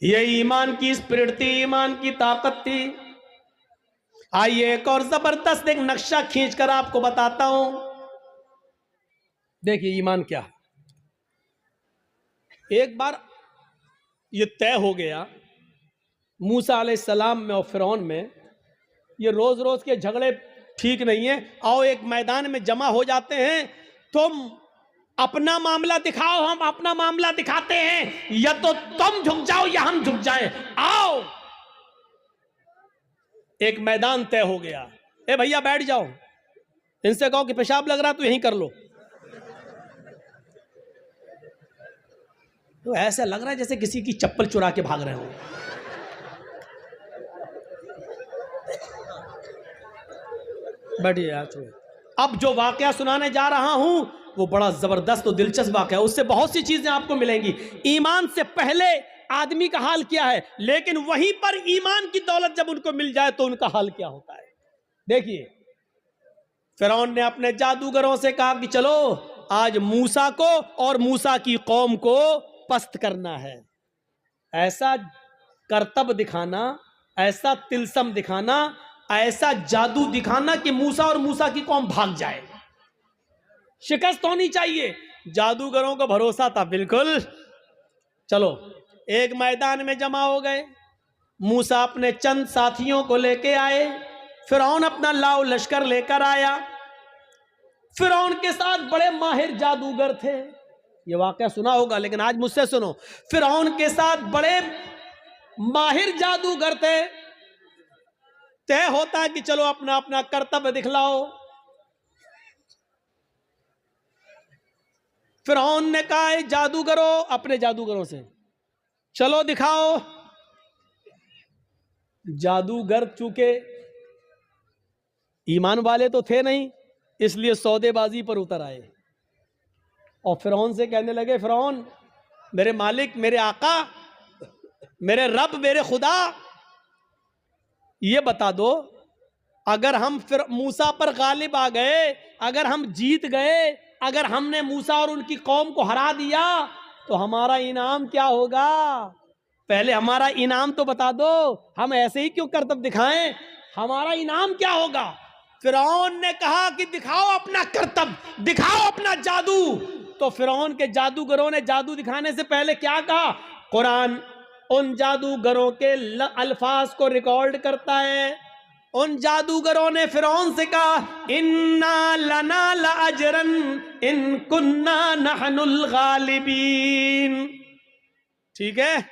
ये ईमान की स्पिरिट थी, ईमान की ताकत थी। आइए एक और जबरदस्त एक नक्शा खींचकर आपको बताता हूं। देखिए ईमान क्या है। एक बार ये तय हो गया मूसा अलैहिस्सलाम में और फिरौन में, ये रोज रोज के झगड़े ठीक नहीं है, आओ एक मैदान में जमा हो जाते हैं, तुम अपना मामला दिखाओ, हम अपना मामला दिखाते हैं, या तो तुम झुक जाओ या हम झुक जाएं, आओ। एक मैदान तय हो गया। ए भैया बैठ जाओ, इनसे कहो कि पेशाब लग रहा तो यहीं कर लो। तो ऐसा लग रहा है जैसे किसी की चप्पल चुरा के भाग रहे हो। बैठिए यार। अब जो वाकया सुनाने जा रहा हूं वो बड़ा जबरदस्त और दिलचस्प वाकया है, उससे बहुत सी चीजें आपको मिलेंगी। ईमान से पहले आदमी का हाल क्या है, लेकिन वहीं पर ईमान की दौलत जब उनको मिल जाए तो उनका हाल क्या होता है। देखिए, फिरौन ने अपने जादूगरों से कहा कि चलो आज मूसा को और मूसा की कौम को पस्त करना है। ऐसा करतब दिखाना, ऐसा तिलसम दिखाना, ऐसा जादू दिखाना कि मूसा और मूसा की कौम भाग जाए। शिकस्त होनी चाहिए। जादूगरों को भरोसा था बिल्कुल। चलो एक मैदान में जमा हो गए। मूसा अपने चंद साथियों को लेके आए, फिरौन अपना लाव लश्कर लेकर आया। फिरौन के साथ बड़े माहिर जादूगर थे। ये वाकया सुना होगा, लेकिन आज मुझसे सुनो। फिरौन के साथ बड़े माहिर जादूगर थे। तय होता है कि चलो अपना अपना कर्तव्य दिखलाओ। फिरौन ने कहा जादूगरों, अपने जादूगरों से चलो दिखाओ। जादूगर चूंकि ईमान वाले तो थे नहीं, इसलिए सौदेबाजी पर उतर आए और फिरौन से कहने लगे, फिरौन मेरे मालिक, मेरे आका, मेरे रब, मेरे खुदा, ये बता दो, अगर हम फिर मूसा पर गालिब आ गए, अगर हम जीत गए, अगर हमने मूसा और उनकी कौम को हरा दिया तो हमारा इनाम क्या होगा? पहले हमारा इनाम तो बता दो, हम ऐसे ही क्यों करतब दिखाएं? हमारा इनाम क्या होगा? फिरौन ने कहा कि दिखाओ अपना करतब, दिखाओ अपना जादू। तो फिरौन के जादूगरों ने जादू दिखाने से पहले क्या कहा? कुरान उन जादूगरों के अल्फाज को रिकॉर्ड करता है। उन जादूगरों ने फिरौन से कहा, इन्ना लना लाजरन इन कुन्ना नहनुल गालिबीन। ठीक है,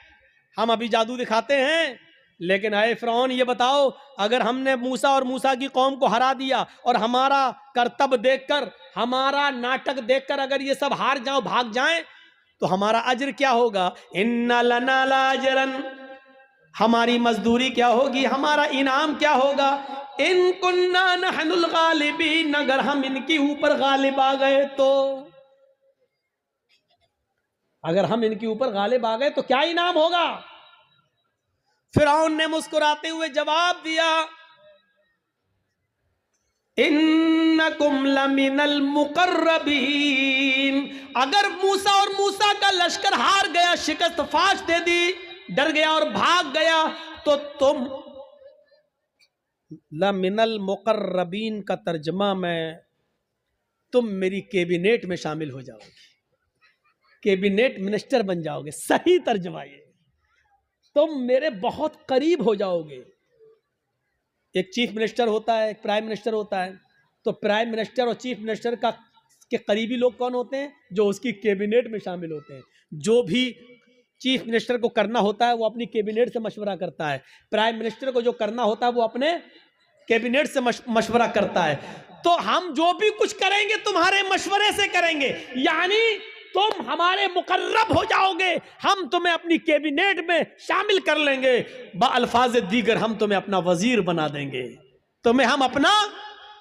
हम अभी जादू दिखाते हैं, लेकिन आए फिरौन ये बताओ, अगर हमने मूसा और मूसा की कौम को हरा दिया और हमारा करतब देखकर, हमारा नाटक देखकर अगर ये सब हार जाओ, भाग जाएं, तो हमारा अज्र क्या होगा? इन्ना लना लाजरन, हमारी मजदूरी क्या होगी, हमारा इनाम क्या होगा? इन कुन्ना नहनुल गालिबीन, अगर हम इनके ऊपर गालिब आ गए तो, अगर हम इनके ऊपर गालिब आ गए तो क्या इनाम होगा? फिरौन ने मुस्कुराते हुए जवाब दिया, इन्नकुम लमिनल मुकर्रबीन, अगर मूसा और मूसा का लश्कर हार गया, शिकस्त फाश दे दी, डर गया और भाग गया, तो तुम, लमिनल मुकर्रबीन का तर्जमा में, तुम मेरी कैबिनेट में शामिल हो जाओगे, कैबिनेट मिनिस्टर बन जाओगे। सही तर्जमा ये, तुम मेरे बहुत करीब हो जाओगे। एक चीफ मिनिस्टर होता है, एक प्राइम मिनिस्टर होता है, तो प्राइम मिनिस्टर और चीफ मिनिस्टर का के करीबी लोग कौन होते हैं? जो उसकी कैबिनेट में शामिल होते हैं। जो भी चीफ मिनिस्टर को करना होता है वो अपनी कैबिनेट से मशवरा करता है, प्राइम मिनिस्टर को जो करना होता है वो अपने कैबिनेट से मशवरा करता है। तो हम जो भी कुछ करेंगे तुम्हारे मशवरे से करेंगे, यानी तुम हमारे मुकर्रब हो जाओगे, हम तुम्हें अपनी कैबिनेट में शामिल कर लेंगे। बाअल्फाज दीगर हम तुम्हें अपना वजीर बना देंगे, तुम्हें हम अपना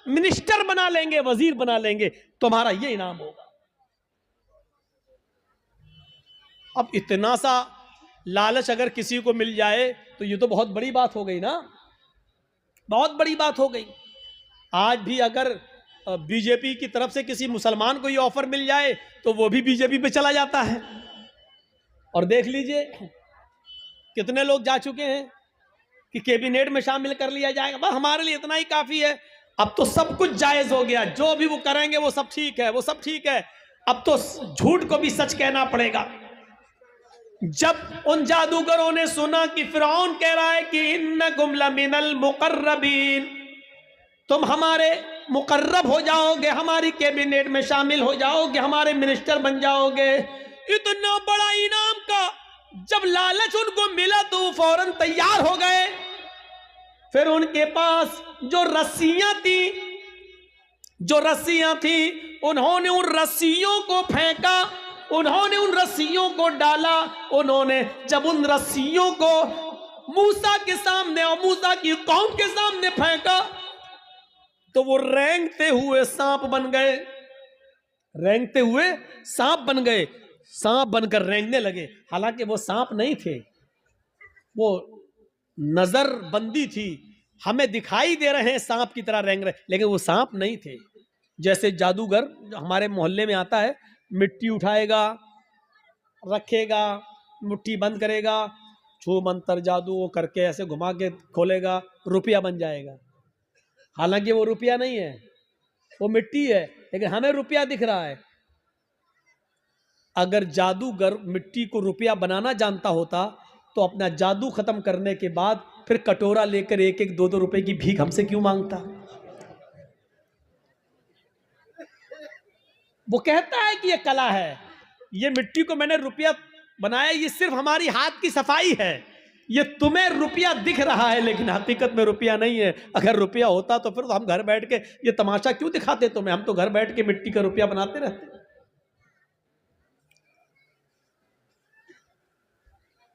मिनिस्टर बना लेंगे, वजीर बना लेंगे, तुम्हारा ये इनाम होगा। अब इतना सा लालच अगर किसी को मिल जाए तो ये तो बहुत बड़ी बात हो गई ना, बहुत बड़ी बात हो गई। आज भी अगर बीजेपी की तरफ से किसी मुसलमान को ये ऑफर मिल जाए तो वो भी बीजेपी पे चला जाता है। और देख लीजिए कितने लोग जा चुके हैं कि कैबिनेट में शामिल कर लिया जाएगा, बस हमारे लिए इतना ही काफी है। अब तो सब कुछ जायज हो गया, जो भी वो करेंगे वो सब ठीक है, वो सब ठीक है। अब तो झूठ को भी सच कहना पड़ेगा। जब उन जादूगरों ने सुना कि फिरौन कह रहा है कि इन्नकुम लमिनल मुकर्रबीन, तुम हमारे मुकर्रब हो जाओगे, हमारी कैबिनेट में शामिल हो जाओगे, हमारे मिनिस्टर बन जाओगे, इतना बड़ा इनाम का जब लालच उनको मिला तो वो फौरन तैयार हो गए। फिर उनके पास जो रस्सियां थी उन्होंने उन रस्सियों को फेंका, उन्होंने उन रस्सियों को डाला। उन्होंने जब उन रस्सियों को मूसा के सामने और मूसा की कौम के सामने फेंका तो वो रेंगते हुए सांप बन गए, रेंगते हुए सांप बन गए, सांप बनकर रेंगने लगे। हालांकि वो सांप नहीं थे, वो नजर बंदी थी, हमें दिखाई दे रहे हैं सांप की तरह रेंग रहे, लेकिन वो सांप नहीं थे। जैसे जादूगर जो हमारे मोहल्ले में आता है, मिट्टी उठाएगा, रखेगा, मुट्ठी बंद करेगा, छू मंतर जादू वो करके ऐसे घुमा के खोलेगा, रुपया बन जाएगा। हालांकि वो रुपया नहीं है, वो मिट्टी है, लेकिन हमें रुपया दिख रहा है। अगर जादूगर मिट्टी को रुपया बनाना जानता होता तो अपना जादू खत्म करने के बाद फिर कटोरा लेकर 1-1, 2-2 रुपए की भीख हमसे क्यों मांगता? वो कहता है कि ये कला है, ये मिट्टी को मैंने रुपया बनाया, ये सिर्फ हमारी हाथ की सफाई है, ये तुम्हें रुपया दिख रहा है लेकिन हकीकत में रुपया नहीं है। अगर रुपया होता तो फिर तो हम घर बैठ के ये तमाशा क्यों दिखाते तुम्हें, हम तो घर बैठ के मिट्टी का रुपया बनाते रहते।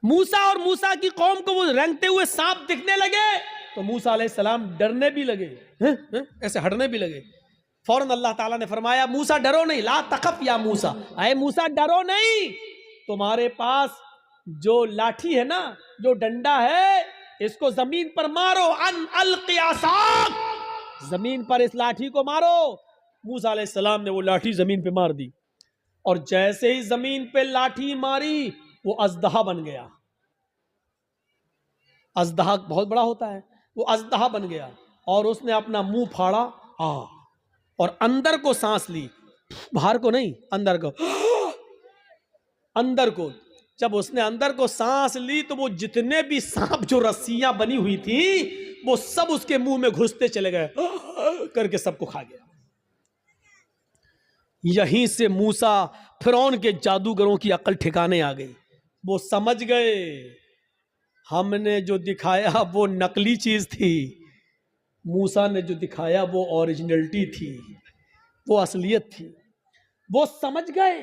मूसा और मूसा की कौम को वो रेंगते हुए सांप दिखने लगे तो मूसा अलैहिस्सलाम डरने भी लगे, ऐसे हटने भी लगे। फौरन अल्लाह ताला ने फरमाया, मूसा डरो नहीं, ला तखफ या मूसा, अरे मूसा डरो नहीं, तुम्हारे पास जो लाठी है ना, जो डंडा है, इसको जमीन पर मारो, अन अलक़ि असाक, जमीन पर इस लाठी को मारो। मूसा अलैहिस्सलाम ने वो लाठी जमीन पे मार दी और जैसे ही जमीन पे लाठी मारी वो अजदहा बन गया। अजदहा बहुत बड़ा होता है, वो अजदहा बन गया और उसने अपना मुंह फाड़ा और अंदर को सांस ली, बाहर को नहीं, अंदर को, अंदर को। जब उसने अंदर को सांस ली तो वो जितने भी सांप जो रस्सियां बनी हुई थी वो सब उसके मुंह में घुसते चले गए, करके सबको खा गया। यहीं से मूसा फिरौन के जादूगरों की अकल ठिकाने आ गई। वो समझ गए हमने जो दिखाया वो नकली चीज थी, मूसा ने जो दिखाया वो ओरिजिनलिटी थी, वो असलियत थी। वो समझ गए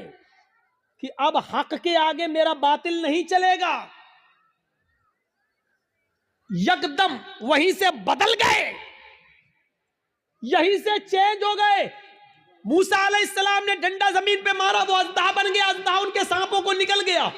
कि अब हक के आगे मेरा बातिल नहीं चलेगा। यकदम वहीं से बदल गए, यहीं से चेंज हो गए। मूसा अलैहिस्सलाम ने डंडा जमीन पे मारा, वो अज़दा बन गया, अज़दा उनके सांपों को निकल गया।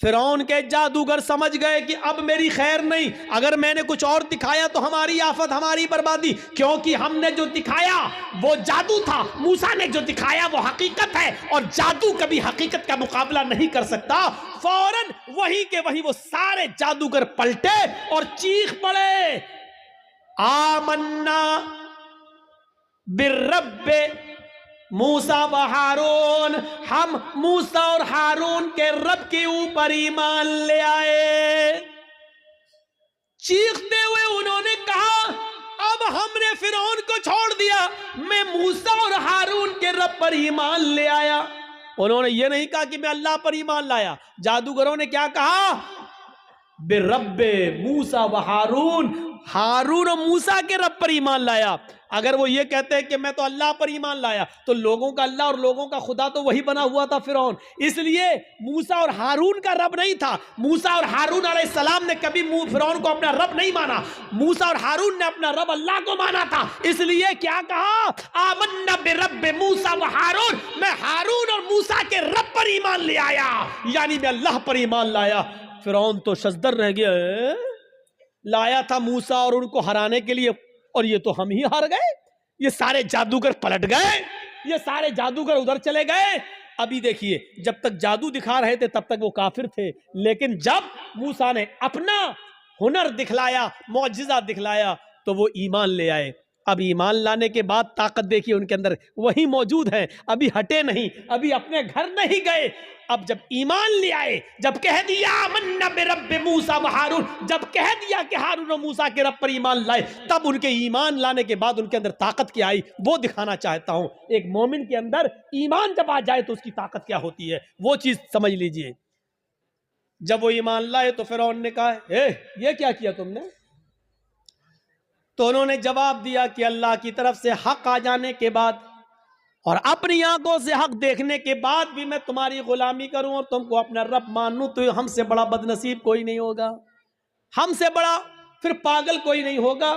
फिरौन के जादूगर समझ गए कि अब मेरी खैर नहीं, अगर मैंने कुछ और दिखाया तो हमारी आफत, हमारी बर्बादी, क्योंकि हमने जो दिखाया वो जादू था, मूसा ने जो दिखाया वो हकीकत है, और जादू कभी हकीकत का मुकाबला नहीं कर सकता। फौरन वही के वही वो सारे जादूगर पलटे और चीख पड़े, आमन्ना बिर्रब्बे मूसा व हारून, हम मूसा और हारून के रब के ऊपर ईमान ले आए। चीखते हुए उन्होंने कहा, अब हमने फिरौन को छोड़ दिया, मैं मूसा और हारून के रब पर ईमान ले आया। उन्होंने ये नहीं कहा कि मैं अल्लाह पर ईमान लाया। जादूगरों ने क्या कहा, बिरब्बे मूसा व हारून, हारून और मूसा के रब पर ईमान लाया। अगर वो ये कहते हैं कि मैं तो अल्लाह पर ईमान लाया, तो लोगों का अल्लाह और लोगों का खुदा तो वही बना हुआ था फिरौन, इसलिए मूसा और हारून का रब नहीं था। मूसा और हारून अलैहिस्सलाम ने कभी फिरौन को अपना रब नहीं माना, मूसा और हारून ने अपना रब अल्लाह को माना था। इसलिए क्या कहा, आमन्ना बिरब्बे मूसा व हारून, मैं हारून और मूसा के रब पर ईमान ले आया, यानी मैं अल्लाह पर ईमान लाया। फिरौन तो शजदर रह गया, लाया था मूसा और उनको हराने के लिए, और ये तो हम ही हार गए। ये सारे जादूगर पलट गए, ये सारे जादूगर उधर चले गए। अभी देखिए, जब तक जादू दिखा रहे थे तब तक वो काफिर थे, लेकिन जब मूसा ने अपना हुनर दिखलाया, मौजिजा दिखलाया, तो वो ईमान ले आए। अब ईमान लाने के बाद ताकत देखिए उनके अंदर वही मौजूद है, अभी हटे नहीं, अभी अपने घर नहीं गए। अब जब ईमान ले आए, जब कह दिया मन्ना बिरब्बे मूसा व हारून, जब कह दिया कि हारून और मूसा के रब पर ईमान लाए, तब उनके ईमान लाने के बाद उनके अंदर ताकत क्या आई, वो दिखाना चाहता हूं। एक मोमिन के अंदर ईमान जब आ जाए तो उसकी ताकत क्या होती है, वो चीज समझ लीजिए। जब वो ईमान लाए तो फिरौन ने कहा, ये क्या किया तुमने? तो उन्होंने जवाब दिया कि अल्लाह की तरफ से हक आ जाने के बाद और अपनी आंखों से हक देखने के बाद भी मैं तुम्हारी गुलामी करूं और तुमको अपना रब मानूं, तो हमसे बड़ा बदनसीब कोई नहीं होगा, हमसे बड़ा फिर पागल कोई नहीं होगा।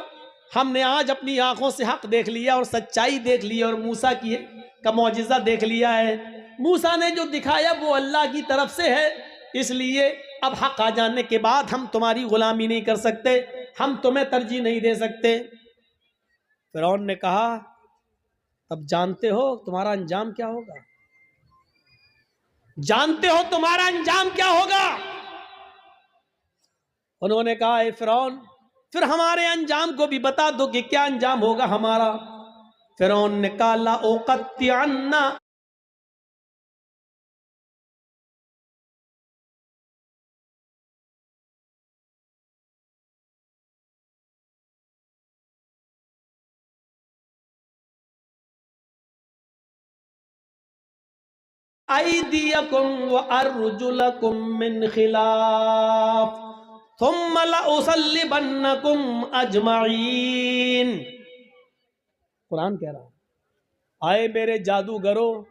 हमने आज अपनी आंखों से हक देख लिया और सच्चाई देख ली और मूसा की का मौजिजा देख लिया है। मूसा ने जो दिखाया वो अल्लाह की तरफ से है, इसलिए अब हक आ जाने के बाद हम तुम्हारी गुलामी नहीं कर सकते, हम तुम्हें तरजीह नहीं दे सकते। फिरौन ने कहा, अब जानते हो तुम्हारा अंजाम क्या होगा, जानते हो तुम्हारा अंजाम क्या होगा? उन्होंने कहा, ए फिरौन, फिर हमारे अंजाम को भी बता दो कि क्या अंजाम होगा हमारा। फिरौन ने कहा, ला उक़त्तिअन्ना, ऐदियकुम व अर्जुलकुम मिन खिलाफ थुम्मा लउसल्लिबन्नकुम अजमईन। कुरान कह रहा है, आए मेरे जादूगरों,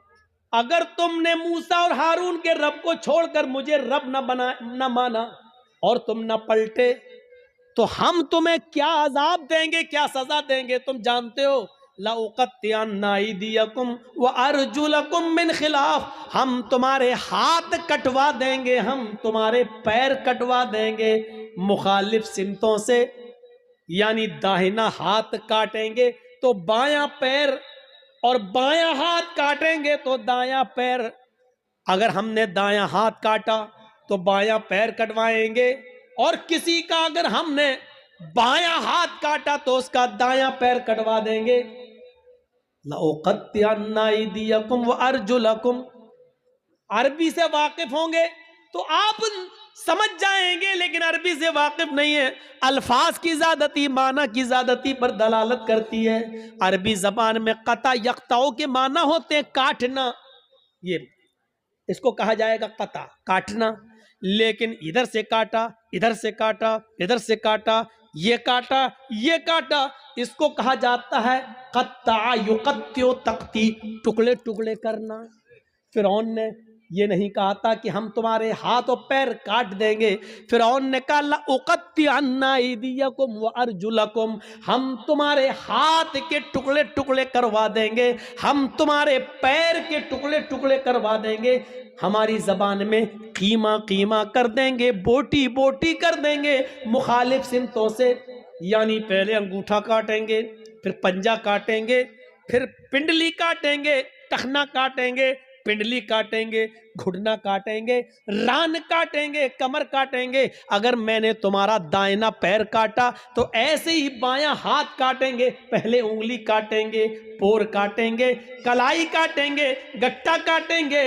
अगर तुमने मूसा और हारून के रब को छोड़कर मुझे रब न माना और तुम न पलटे, तो हम तुम्हें क्या अजाब देंगे, क्या सजा देंगे तुम जानते हो। लउक़त्तिअन्ना ऐदियकुम व अर्जुलकुम मिन खिलाफ, हम तुम्हारे हाथ कटवा देंगे, हम तुम्हारे पैर कटवा देंगे मुखालिफ सिमतों से, यानी दाहिना हाथ काटेंगे तो बायां पैर, और बायां हाथ काटेंगे तो दायां पैर। अगर हमने दायां हाथ काटा तो बायां पैर कटवाएंगे, और किसी का अगर हमने बायां हाथ काटा तो उसका दायां पैर कटवा देंगे। लउक़त्तिअन्ना ऐदियकुम व अर्जुलकुम, अरबी से वाकिफ होंगे तो आप समझ जाएंगे, लेकिन अरबी से वाकिफ नहीं है, अल्फाज की ज़्यादती माना की ज़्यादती पर दलालत करती है। अरबी जबान में कता यक्ताओं के माना होते हैं काटना, ये इसको कहा जाएगा कता, काटना, लेकिन इधर से काटा, इधर से काटा, इधर से काटा, ये काटा, ये काटा, इसको कहा जाता है कत्ता युक़त्तिउ तक़ती, टुकड़े टुकड़े करना। फिरौन ने ये नहीं कहा था कि हम तुम्हारे हाथ और पैर काट देंगे। फिरौन ने कहा लउक़त्तिअन्ना अयदियकुम व अर्जुलकुम, हम तुम्हारे हाथ के टुकड़े टुकड़े करवा देंगे, हम तुम्हारे पैर के टुकड़े टुकड़े करवा देंगे, हमारी जबान में कीमा कीमा कर देंगे, बोटी बोटी कर देंगे मुखालिफ सिमतों से। यानी पहले अंगूठा काटेंगे, फिर पंजा काटेंगे, फिर पिंडली काटेंगे, टखना काटेंगे, पिंडली काटेंगे, घुटना काटेंगे, रान काटेंगे, कमर काटेंगे। अगर मैंने तुम्हारा दाहिना पैर काटा तो ऐसे ही बायां हाथ काटेंगे, पहले उंगली काटेंगे, पोर काटेंगे, कलाई काटेंगे, गट्टा काटेंगे,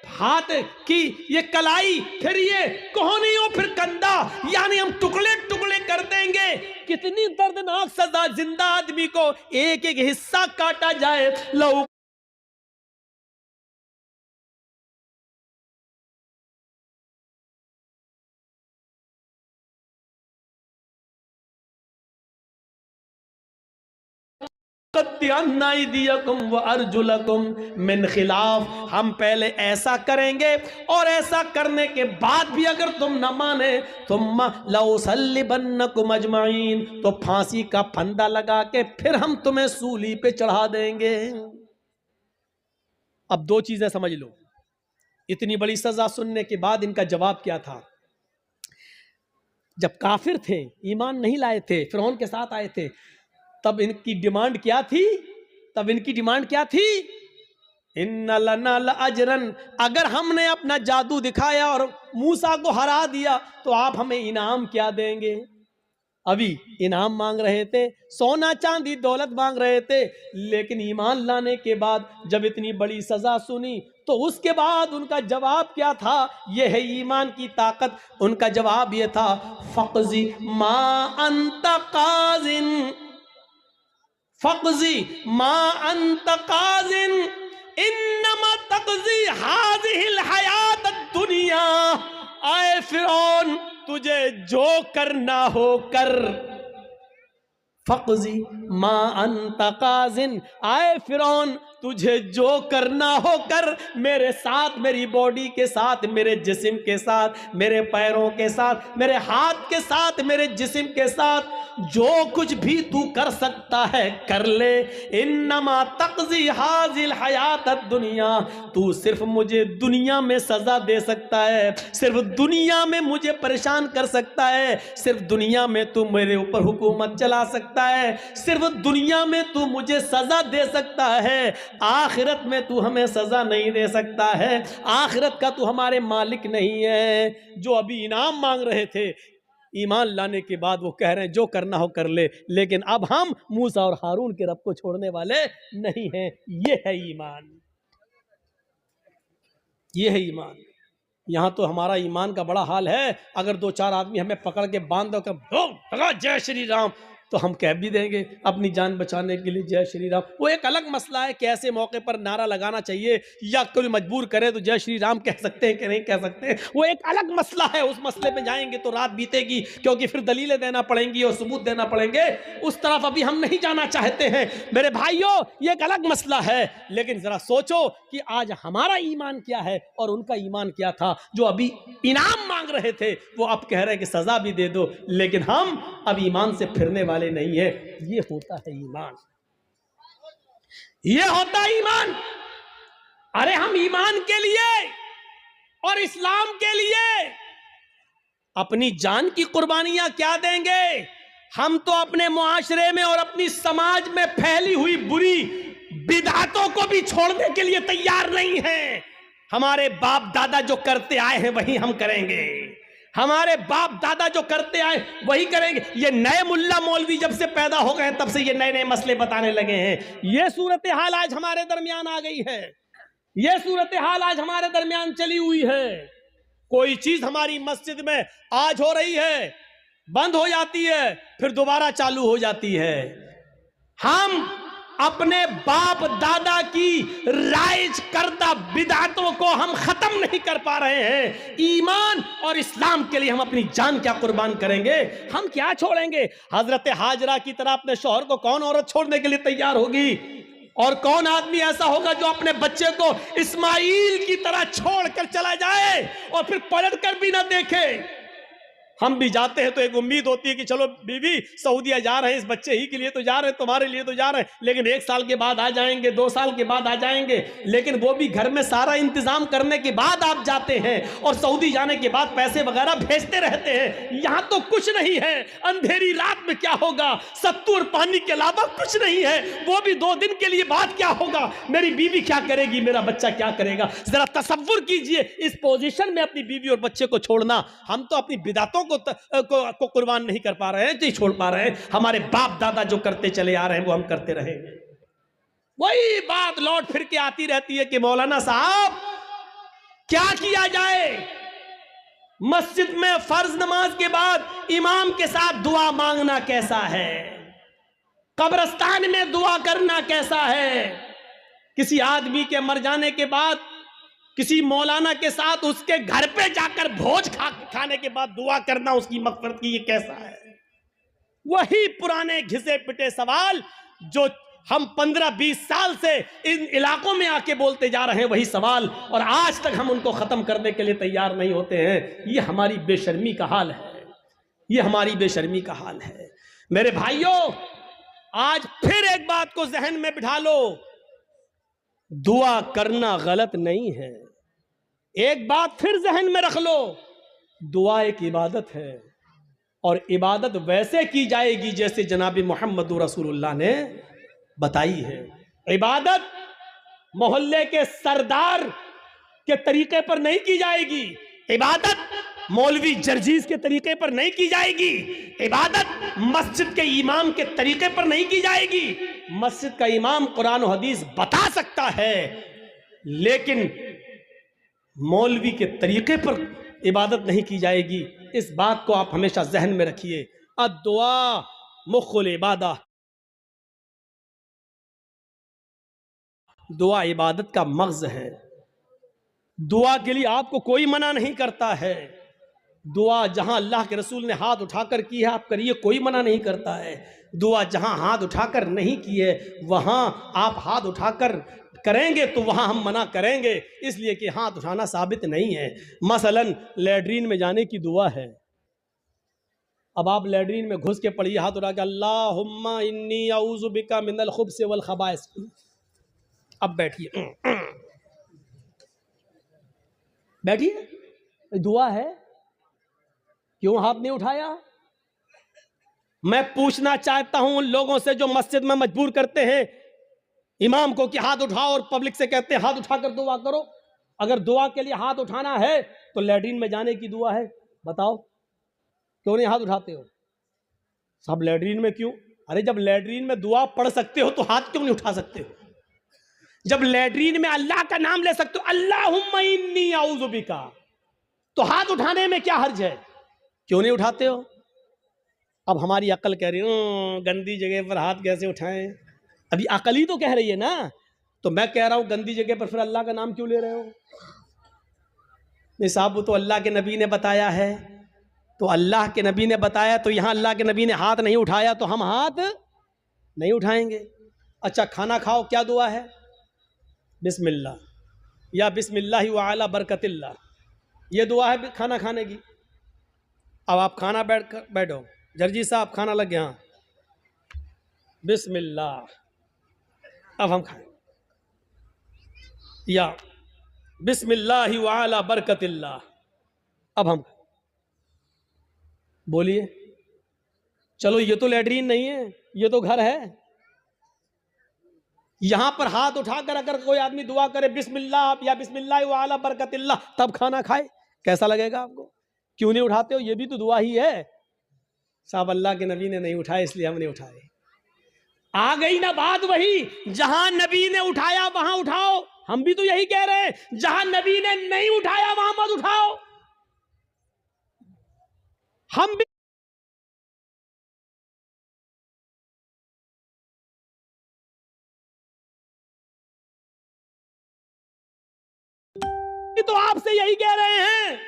हाथ की ये कलाई, फिर ये कोहनियों, फिर कंधा, यानी हम टुकड़े टुकड़े कर देंगे। कितनी दर्दनाक सजा, जिंदा आदमी को एक एक हिस्सा काटा जाए। लहू मिन खिलाफ, हम पहले ऐसा करेंगे और ऐसा करने के बाद भी अगर तुम न माने तुम लउसल्लिबन्नकुम अजमाइन, तो फांसी का फंदा लगा के फिर हम तुम्हें सूली पे चढ़ा देंगे। अब दो चीजें समझ लो, इतनी बड़ी सजा सुनने के बाद इनका जवाब क्या था। जब काफिर थे, ईमान नहीं लाए थे, फिरौन के साथ आए थे, तब इनकी डिमांड क्या थी? तब इनकी डिमांड क्या थी? इन्ना लना लअजरन, अगर हमने अपना जादू दिखाया और मूसा को हरा दिया तो आप हमें इनाम क्या देंगे? अभी इनाम मांग रहे थे, सोना चांदी दौलत मांग रहे थे, लेकिन ईमान लाने के बाद जब इतनी बड़ी सजा सुनी तो उसके बाद उनका जवाब क्या था? यह है ईमान की ताकत। उनका जवाब यह था, फक़ज़ी मा अंत काज़िन, फक़ज़ी मा अंत काज़िन इन्नमा तक़ज़ी हाज़िहिल हयात दुनिया। आए फिरौन, तुझे जो करना हो कर। फक़ज़ी मा अंत काज़िन, आए फिरौन तुझे जो करना हो कर, मेरे साथ, मेरी बॉडी के साथ, मेरे जिस्म के साथ, मेरे पैरों के साथ, मेरे हाथ के साथ, मेरे जिस्म के साथ, जो कुछ भी तू कर सकता है कर ले। इन्नमा तक़ज़ी हाज़िल हयात दुनिया, तू सिर्फ मुझे दुनिया में सजा दे सकता है, सिर्फ दुनिया में मुझे परेशान कर सकता है, सिर्फ दुनिया में तू मेरे ऊपर हुकूमत चला सकता है, सिर्फ दुनिया में तू मुझे सजा दे सकता है, आखिरत में तू हमें सजा नहीं दे सकता है, आखिरत का तू हमारे मालिक नहीं है। जो अभी इनाम मांग रहे थे, ईमान लाने के बाद वो कह रहे हैं जो करना हो कर ले, लेकिन अब हम मूसा और हारून के रब को छोड़ने वाले नहीं हैं। ये है ईमान, ये है ईमान। यहां तो हमारा ईमान का बड़ा हाल है, अगर दो चार आदमी हमें पकड़ के बांध दो कर जय श्री राम, तो हम कह भी देंगे अपनी जान बचाने के लिए जय श्री राम। वो एक अलग मसला है कि ऐसे मौके पर नारा लगाना चाहिए या कोई मजबूर करे तो जय श्री राम कह सकते हैं कि नहीं कह सकते, वो एक अलग मसला है। उस मसले पे जाएंगे तो रात बीतेगी, क्योंकि फिर दलीलें देना पड़ेंगी और सबूत देना पड़ेंगे। उस तरफ अभी हम नहीं जाना चाहते हैं मेरे भाइयों, ये एक अलग मसला है। लेकिन जरा सोचो कि आज हमारा ईमान क्या है और उनका ईमान क्या था। जो अभी इनाम मांग रहे थे वो अब कह रहे हैं कि सजा भी दे दो, लेकिन हम अब ईमान से फिरने वाले नहीं है। ये होता है ईमान, ये होता है ईमान। अरे हम ईमान के लिए और इस्लाम के लिए अपनी जान की कुर्बानियां क्या देंगे? हम तो अपने मुआशरे में और अपनी समाज में फैली हुई बुरी बिदअतों को भी छोड़ने के लिए तैयार नहीं हैं। हमारे बाप दादा जो करते आए हैं वही हम करेंगे, हमारे बाप दादा जो करते आए वही करेंगे। ये नए मुल्ला मौलवी जब से पैदा हो गए तब से ये नए नए मसले बताने लगे हैं। ये सूरत हाल आज हमारे दरमियान आ गई है, ये सूरत हाल आज हमारे दरमियान चली हुई है। कोई चीज हमारी मस्जिद में आज हो रही है, बंद हो जाती है, फिर दोबारा चालू हो जाती है। हम अपने बाप दादा की राइज करदा बिदअतों को हम खत्म नहीं कर पा रहे हैं। ईमान और इस्लाम के लिए हम अपनी जान क्या कुर्बान करेंगे? हम क्या छोड़ेंगे? हजरत हाजरा की तरह अपने शौहर को कौन औरत छोड़ने के लिए तैयार होगी? और कौन आदमी ऐसा होगा जो अपने बच्चे को इस्माइल की तरह छोड़कर चला जाए और फिर पलट कर भी ना देखे। हम भी जाते हैं तो एक उम्मीद होती है कि चलो बीवी सऊदीया जा रहे हैं, इस बच्चे ही के लिए तो जा रहे हैं, तुम्हारे लिए तो जा रहे हैं, लेकिन 1 साल के बाद आ जाएंगे, 2 साल के बाद आ जाएंगे, लेकिन वो भी घर में सारा इंतजाम करने के बाद आप जाते हैं और सऊदी जाने के बाद पैसे वगैरह भेजते रहते हैं। यहाँ तो कुछ नहीं है, अंधेरी रात में क्या होगा, सत्तू और पानी के अलावा कुछ नहीं है, वो भी 2 दिन के लिए बाद क्या होगा, मेरी बीवी क्या करेगी, मेरा बच्चा क्या करेगा। जरा तसव्वुर कीजिए इस पोजीशन में अपनी बीवी और बच्चे को छोड़ना। हम तो अपनी बिदातों को कुर्बान नहीं कर पा रहे हैं, नहीं छोड़ पा रहे हैं। हमारे बाप दादा जो करते चले आ रहे हैं वो हम करते रहेंगे। वही बात लौट फिर के आती रहती है कि मौलाना साहब क्या किया जाए, मस्जिद में फर्ज नमाज के बाद इमाम के साथ दुआ मांगना कैसा है, कब्रिस्तान में दुआ करना कैसा है, किसी आदमी के मर जाने के बाद किसी मौलाना के साथ उसके घर पे जाकर भोज खाने के बाद दुआ करना उसकी मग़फ़िरत की, ये कैसा है। वही पुराने घिसे पिटे सवाल जो हम 15-20 साल से इन इलाकों में आके बोलते जा रहे हैं, वही सवाल, और आज तक हम उनको ख़त्म करने के लिए तैयार नहीं होते हैं। ये हमारी बेशर्मी का हाल है, ये हमारी बेशर्मी का हाल है। मेरे भाइयों, आज फिर एक बात को जहन में बिठा लो, दुआ करना गलत नहीं है। एक बात फिर जहन में रख लो, दुआ एक इबादत है और इबादत वैसे की जाएगी जैसे जनाब मोहम्मद रसूलुल्लाह ने बताई है। इबादत मोहल्ले के सरदार के तरीके पर नहीं की जाएगी, इबादत मौलवी जर्जीज के तरीके पर नहीं की जाएगी, इबादत मस्जिद के इमाम के तरीके पर नहीं की जाएगी। मस्जिद का इमाम कुरान और हदीस बता सकता है, लेकिन मौलवी के तरीके पर इबादत नहीं की जाएगी। इस बात को आप हमेशा जहन में रखिए। अद्दुआ मुख्खुल इबादा, दुआ इबादत का मग़ज़ है। दुआ के लिए आपको कोई मना नहीं करता है। दुआ जहां अल्लाह के रसूल ने हाथ उठाकर की है आप करिए, कोई मना नहीं करता है। दुआ जहां हाथ उठाकर नहीं की है वहां आप हाथ उठाकर करेंगे तो वहां हम मना करेंगे, इसलिए कि हाथ उठाना साबित नहीं है। मसलन लैट्रीन में जाने की दुआ है, अब आप लैट्रीन में घुस के पढ़िए हाथ उठा के, अल्लाहुम्मा इन्नी औज़ु बिका मिनल खुब्स वल खबाइस। अब बैठिए, बैठिए, दुआ है, क्यों हाथ नहीं उठाया? मैं पूछना चाहता हूं उन लोगों से जो मस्जिद में मजबूर करते हैं इमाम को कि हाथ उठाओ और पब्लिक से कहते हैं हाथ उठाकर दुआ करो। अगर दुआ के लिए हाथ उठाना है तो लैट्रीन में जाने की दुआ है, बताओ क्यों नहीं हाथ उठाते हो? सब लैट्रीन में क्यों? अरे जब लैट्रीन में दुआ पढ़ सकते हो तो हाथ क्यों नहीं उठा सकते हो? जब लैट्रीन में अल्लाह का नाम ले सकते हो, अल्लाहुम्मा इन्नी औज़ु बिका, तो हाथ उठाने में क्या हर्ज है? क्यों नहीं उठाते हो? अब हमारी अक्ल कह रही है गंदी जगह पर हाथ कैसे उठाएं। अभी अक्ल ही तो कह रही है ना, तो मैं कह रहा हूं गंदी जगह पर फिर अल्लाह का नाम क्यों ले रहे हो? नहीं साहब, वो तो अल्लाह के नबी ने बताया है, तो अल्लाह के नबी ने बताया तो यहाँ अल्लाह के नबी ने हाथ नहीं उठाया तो हम हाथ नहीं उठाएंगे। अच्छा, खाना खाओ, क्या दुआ है? बिस्मिल्लाह या बिस्मिल्लाहि व अला बरकतिल्लाह, ये दुआ है खाना खाने की। अब आप खाना बैठो, जर्जी साहब खाना लग गया, बिस्मिल्लाह, अब हम खाएं, या बिस्मिल्लाहि व अला बरकतिल्लाह, अब हम बोलिए। चलो ये तो लैट्रीन नहीं है, ये तो घर है। यहां पर हाथ उठाकर अगर कोई आदमी दुआ करे बिस्मिल्लाह या बिस्मिल्लाह व अला बरकतिल्लाह, तब खाना खाए, कैसा लगेगा आपको? क्यों नहीं उठाते हो? ये भी तो दुआ ही है। साहब अल्लाह के नबी ने नहीं उठाए इसलिए हम नहीं उठाए। आ गई ना बात वही, जहां नबी ने उठाया वहां उठाओ। हम भी तो यही कह रहे हैं, जहां नबी ने नहीं उठाया वहां मत उठाओ। हम भी तो आपसे यही कह रहे हैं।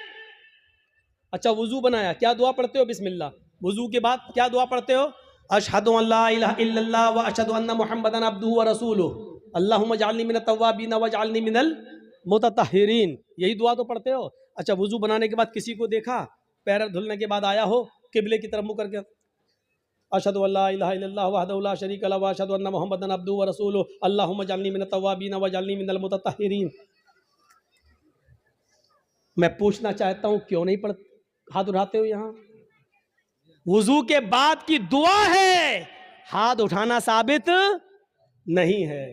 अच्छा, वुजू बनाया, क्या दुआ पढ़ते हो? बिस्मिल्लाह। वुजू के बाद क्या दुआ पढ़ते हो? अशहदु अल्ला इलाहा इल्लल्लाह व अशहदु अन्ना मुहम्मदन अब्दुहु व रसूलुहु। अल्लाहुम्मा जअलनी मिनत तव्वाबीन वजअलनी मिनल मुतत्तहिरीन, यही दुआ तो पढ़ते हो। अच्छा, वुजू बनाने के बाद किसी को देखा, पैर धुलने के बाद आया हो किबले की तरफ मुंह करके, अशहदु अल्ला इलाहा इल्लल्लाह वहदहु ला शरीका लहु व अशहदु अन्ना मुहम्मदन अब्दुहु व रसूलुहु अल्लाहुम्मा जअलनी मिनत तव्वाबीन वजअलनी मिनल मुतत्तहिरीन। मैं पूछना चाहता हूं क्यों नहीं पढ़ हाथ उठाते हो? यहां वुजू के बाद की दुआ है, हाथ उठाना साबित नहीं है।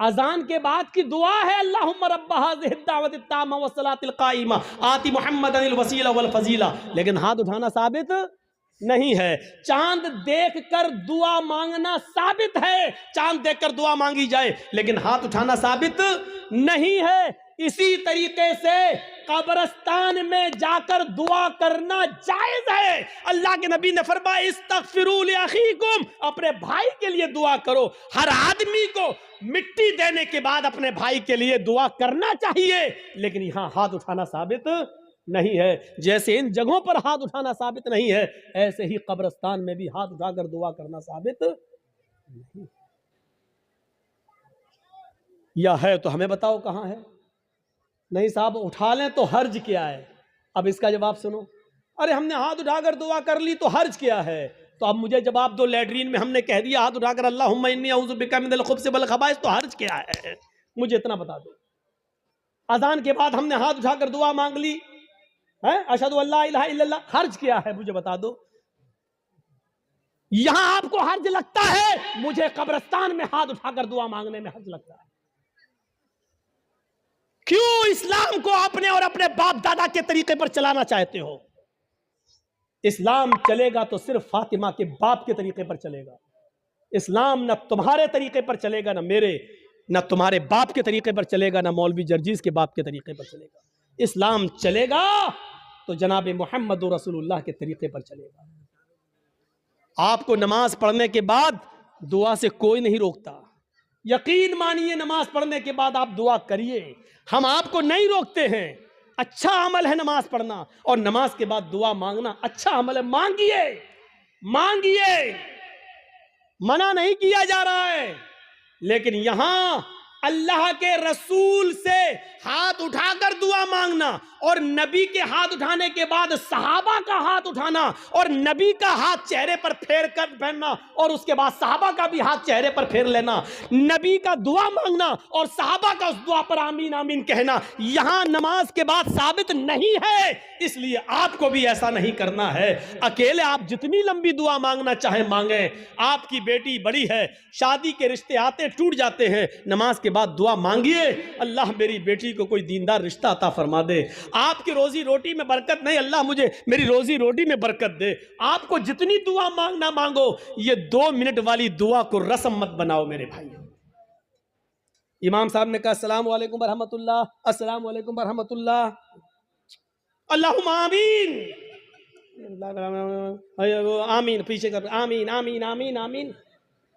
अजान के बाद की दुआ है, अल्लाहुम्मा रब्ब हाज़िहि दावति ताम्मा व सलातिल काइमा आति मुहम्मदनिल वसीला वल फजीला, लेकिन हाथ उठाना साबित नहीं है। चांद देखकर दुआ मांगना साबित है, चांद देखकर दुआ मांगी जाए, लेकिन हाथ उठाना साबित नहीं है। इसी तरीके से कब्रिस्तान में जाकर दुआ करना जायज है। अल्लाह के नबी ने फरमाया इस्तगफिरू लि अखीकुम, अपने भाई के लिए दुआ करो। हर आदमी को मिट्टी देने के बाद अपने भाई के लिए दुआ करना चाहिए, लेकिन यहां हाथ उठाना साबित नहीं है। जैसे इन जगहों पर हाथ उठाना साबित नहीं है, ऐसे ही कब्रिस्तान में भी हाथ उठाकर दुआ करना साबित नहीं। या है तो हमें बताओ कहां है? नहीं साहब, उठा लें तो हर्ज क्या है? अब इसका जवाब सुनो। अरे हमने हाथ उठाकर दुआ कर ली तो हर्ज क्या है? तो अब मुझे जवाब दो, लैट्रीन में हमने कह दिया हाथ उठाकर अल्लाहुम्मा इन्नी अऊज़ु बिका मिनल खुब्ज़ि वल खबाइस, तो हर्ज क्या है? मुझे इतना बता दो। अजान के बाद हमने हाथ उठाकर दुआ मांग ली है, अशहदु अल्ला इलाहा इल्लल्लाह, हर्ज क्या है? मुझे बता दो। यहां आपको हर्ज लगता है, मुझे कब्रिस्तान में हाथ उठाकर दुआ मांगने में हर्ज लगता है। क्यों इस्लाम को अपने और अपने बाप दादा के तरीके पर चलाना चाहते हो? इस्लाम चलेगा तो सिर्फ फातिमा के बाप के तरीके पर चलेगा। इस्लाम न तुम्हारे तरीके पर चलेगा, न मेरे, न तुम्हारे बाप के तरीके पर चलेगा, न मौलवी जर्जीज के बाप के तरीके पर चलेगा। इस्लाम चलेगा तो जनाब मोहम्मद रसूलुल्लाह के तरीके पर चलेगा। आपको नमाज पढ़ने के बाद दुआ से कोई नहीं रोकता। यकीन मानिए, नमाज पढ़ने के बाद आप दुआ करिए, हम आपको नहीं रोकते हैं। अच्छा अमल है नमाज पढ़ना, और नमाज के बाद दुआ मांगना अच्छा अमल है। मांगिए, मांगिए, मना नहीं किया जा रहा है। लेकिन यहां अल्लाह के रसूल से हाथ उठाकर दुआ मांगना, और नबी के हाथ उठाने के बाद सहाबा का हाथ उठाना, और नबी का हाथ चेहरे पर फेर कर पहनना, और उसके बाद सहाबा का भी हाथ चेहरे पर फेर लेना, नबी का दुआ मांगना और सहाबा का उस दुआ पर आमीन आमीन कहना, यहां नमाज के बाद साबित नहीं है। इसलिए आपको भी ऐसा नहीं करना है। अकेले आप जितनी लंबी दुआ मांगना चाहे मांगे। आपकी बेटी बड़ी है, शादी के रिश्ते आते टूट जाते हैं, नमाज के बाद दुआ मांगिए, अल्लाह मेरी बेटी को कोई दीनदार रिश्ता अता फरमा दे। आपकी रोजी रोटी में बरकत नहीं, अल्लाह मुझे मेरी रोजी रोटी में बरकत दे। आपको जितनी दुआ मांगना मांगो, ये 2 मिनट वाली दुआ को रस्म मत बनाओ मेरे भाई। इमाम साहब ने कहा अस्सलाम वालेकुम रहमतुल्लाह, अस्सलाम वालेकुम रहमतुल्लाह, अल्लाहुम्मा आमीन, आमीन, पीछे कर आमीन आमीन आमीन आमीन।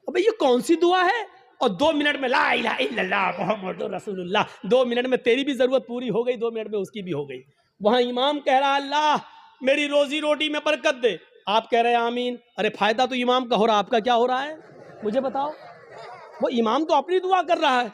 अबे ये कौन सी दुआ है? और 2 मिनट में ला इलाहा इल्लल्लाह मुहम्मदुर रसूलुल्लाह, 2 मिनट में तेरी भी जरूरत पूरी हो गई, 2 मिनट में उसकी भी हो गई। वहां इमाम कह रहा अल्लाह मेरी रोजी रोटी में बरकत दे, आप कह रहे हैं आमीन। अरे फायदा तो इमाम का हो रहा, आपका क्या हो रहा है मुझे बताओ? वो इमाम तो अपनी दुआ कर रहा है?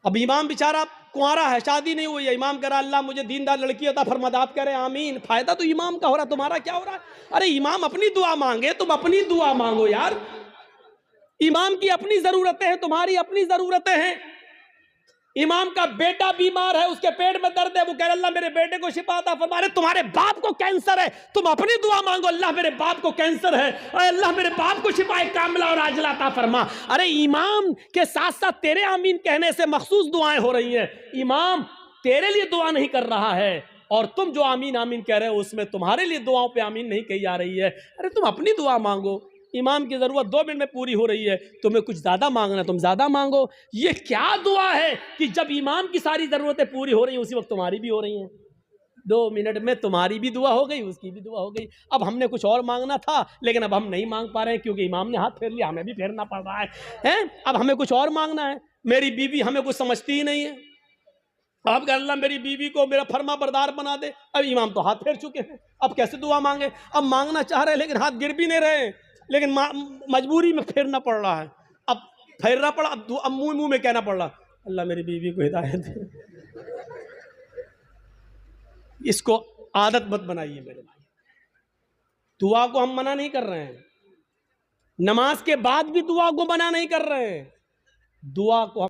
अब इमाम बेचारा कुंवारा है, शादी नहीं हुई है, इमाम कह रहा अल्लाह मुझे दीनदार लड़की अता फरमा दे, आप कह रहे हैं आमीन। फायदा तो इमाम का हो रहा, तुम्हारा क्या हो रहा है? अरे इमाम अपनी दुआ मांगे, तुम अपनी दुआ मांगो यार। इमाम की अपनी जरूरतें हैं, तुम्हारी अपनी जरूरतें हैं। इमाम का बेटा बीमार है, उसके पेट में दर्द है, वो कह रहा अल्लाह मेरे बेटे को शिफा अता फरमा। अरे तुम्हारे बाप को कैंसर है, तुम अपनी दुआ मांगो अल्लाह मेरे बाप को कैंसर है, अल्लाह मेरे बाप को शिफा कामिला और आजिला अता फरमा। अरे इमाम के साथ साथ तेरे आमीन कहने से मखसूस दुआएं हो रही हैं। इमाम तेरे लिए दुआ नहीं कर रहा है, और तुम जो आमीन आमीन कह रहे हो उसमें तुम्हारे लिए दुआओं पे आमीन नहीं कही जा रही है। अरे तुम अपनी दुआ मांगो, इमाम की जरूरत 2 मिनट में पूरी हो रही है, तुम्हें कुछ ज्यादा मांगना तुम ज्यादा मांगो। ये क्या दुआ है कि जब इमाम की सारी जरूरतें पूरी हो रही हैं उसी वक्त तुम्हारी भी हो रही हैं? 2 मिनट में तुम्हारी भी दुआ हो गई, उसकी भी दुआ हो गई। अब हमने कुछ और मांगना था, लेकिन अब हम नहीं मांग पा रहे हैं क्योंकि इमाम ने हाथ फेर लिया, हमें भी फेरना पड़ रहा है। अब हमें कुछ और मांगना है। मेरी बीवी हमें कुछ समझती ही नहीं है, आप कह अल्लाह मेरी बीवी को मेरा फर्मा बरदार बना दे। अब इमाम तो हाथ फेर चुके हैं, अब कैसे दुआ मांगे? अब मांगना चाह रहे हैं लेकिन हाथ गिर भी नहीं रहे, लेकिन मजबूरी में फेरना पड़ रहा है। अब फेरना पड़ा, अब मुंह मुंह में कहना पड़ रहा, अल्लाह मेरी बीवी को हिदायत दे। इसको आदत मत बनाइए मेरे भाई। दुआ को हम मना नहीं कर रहे हैं, नमाज के बाद भी दुआ को मना नहीं कर रहे हैं, दुआ को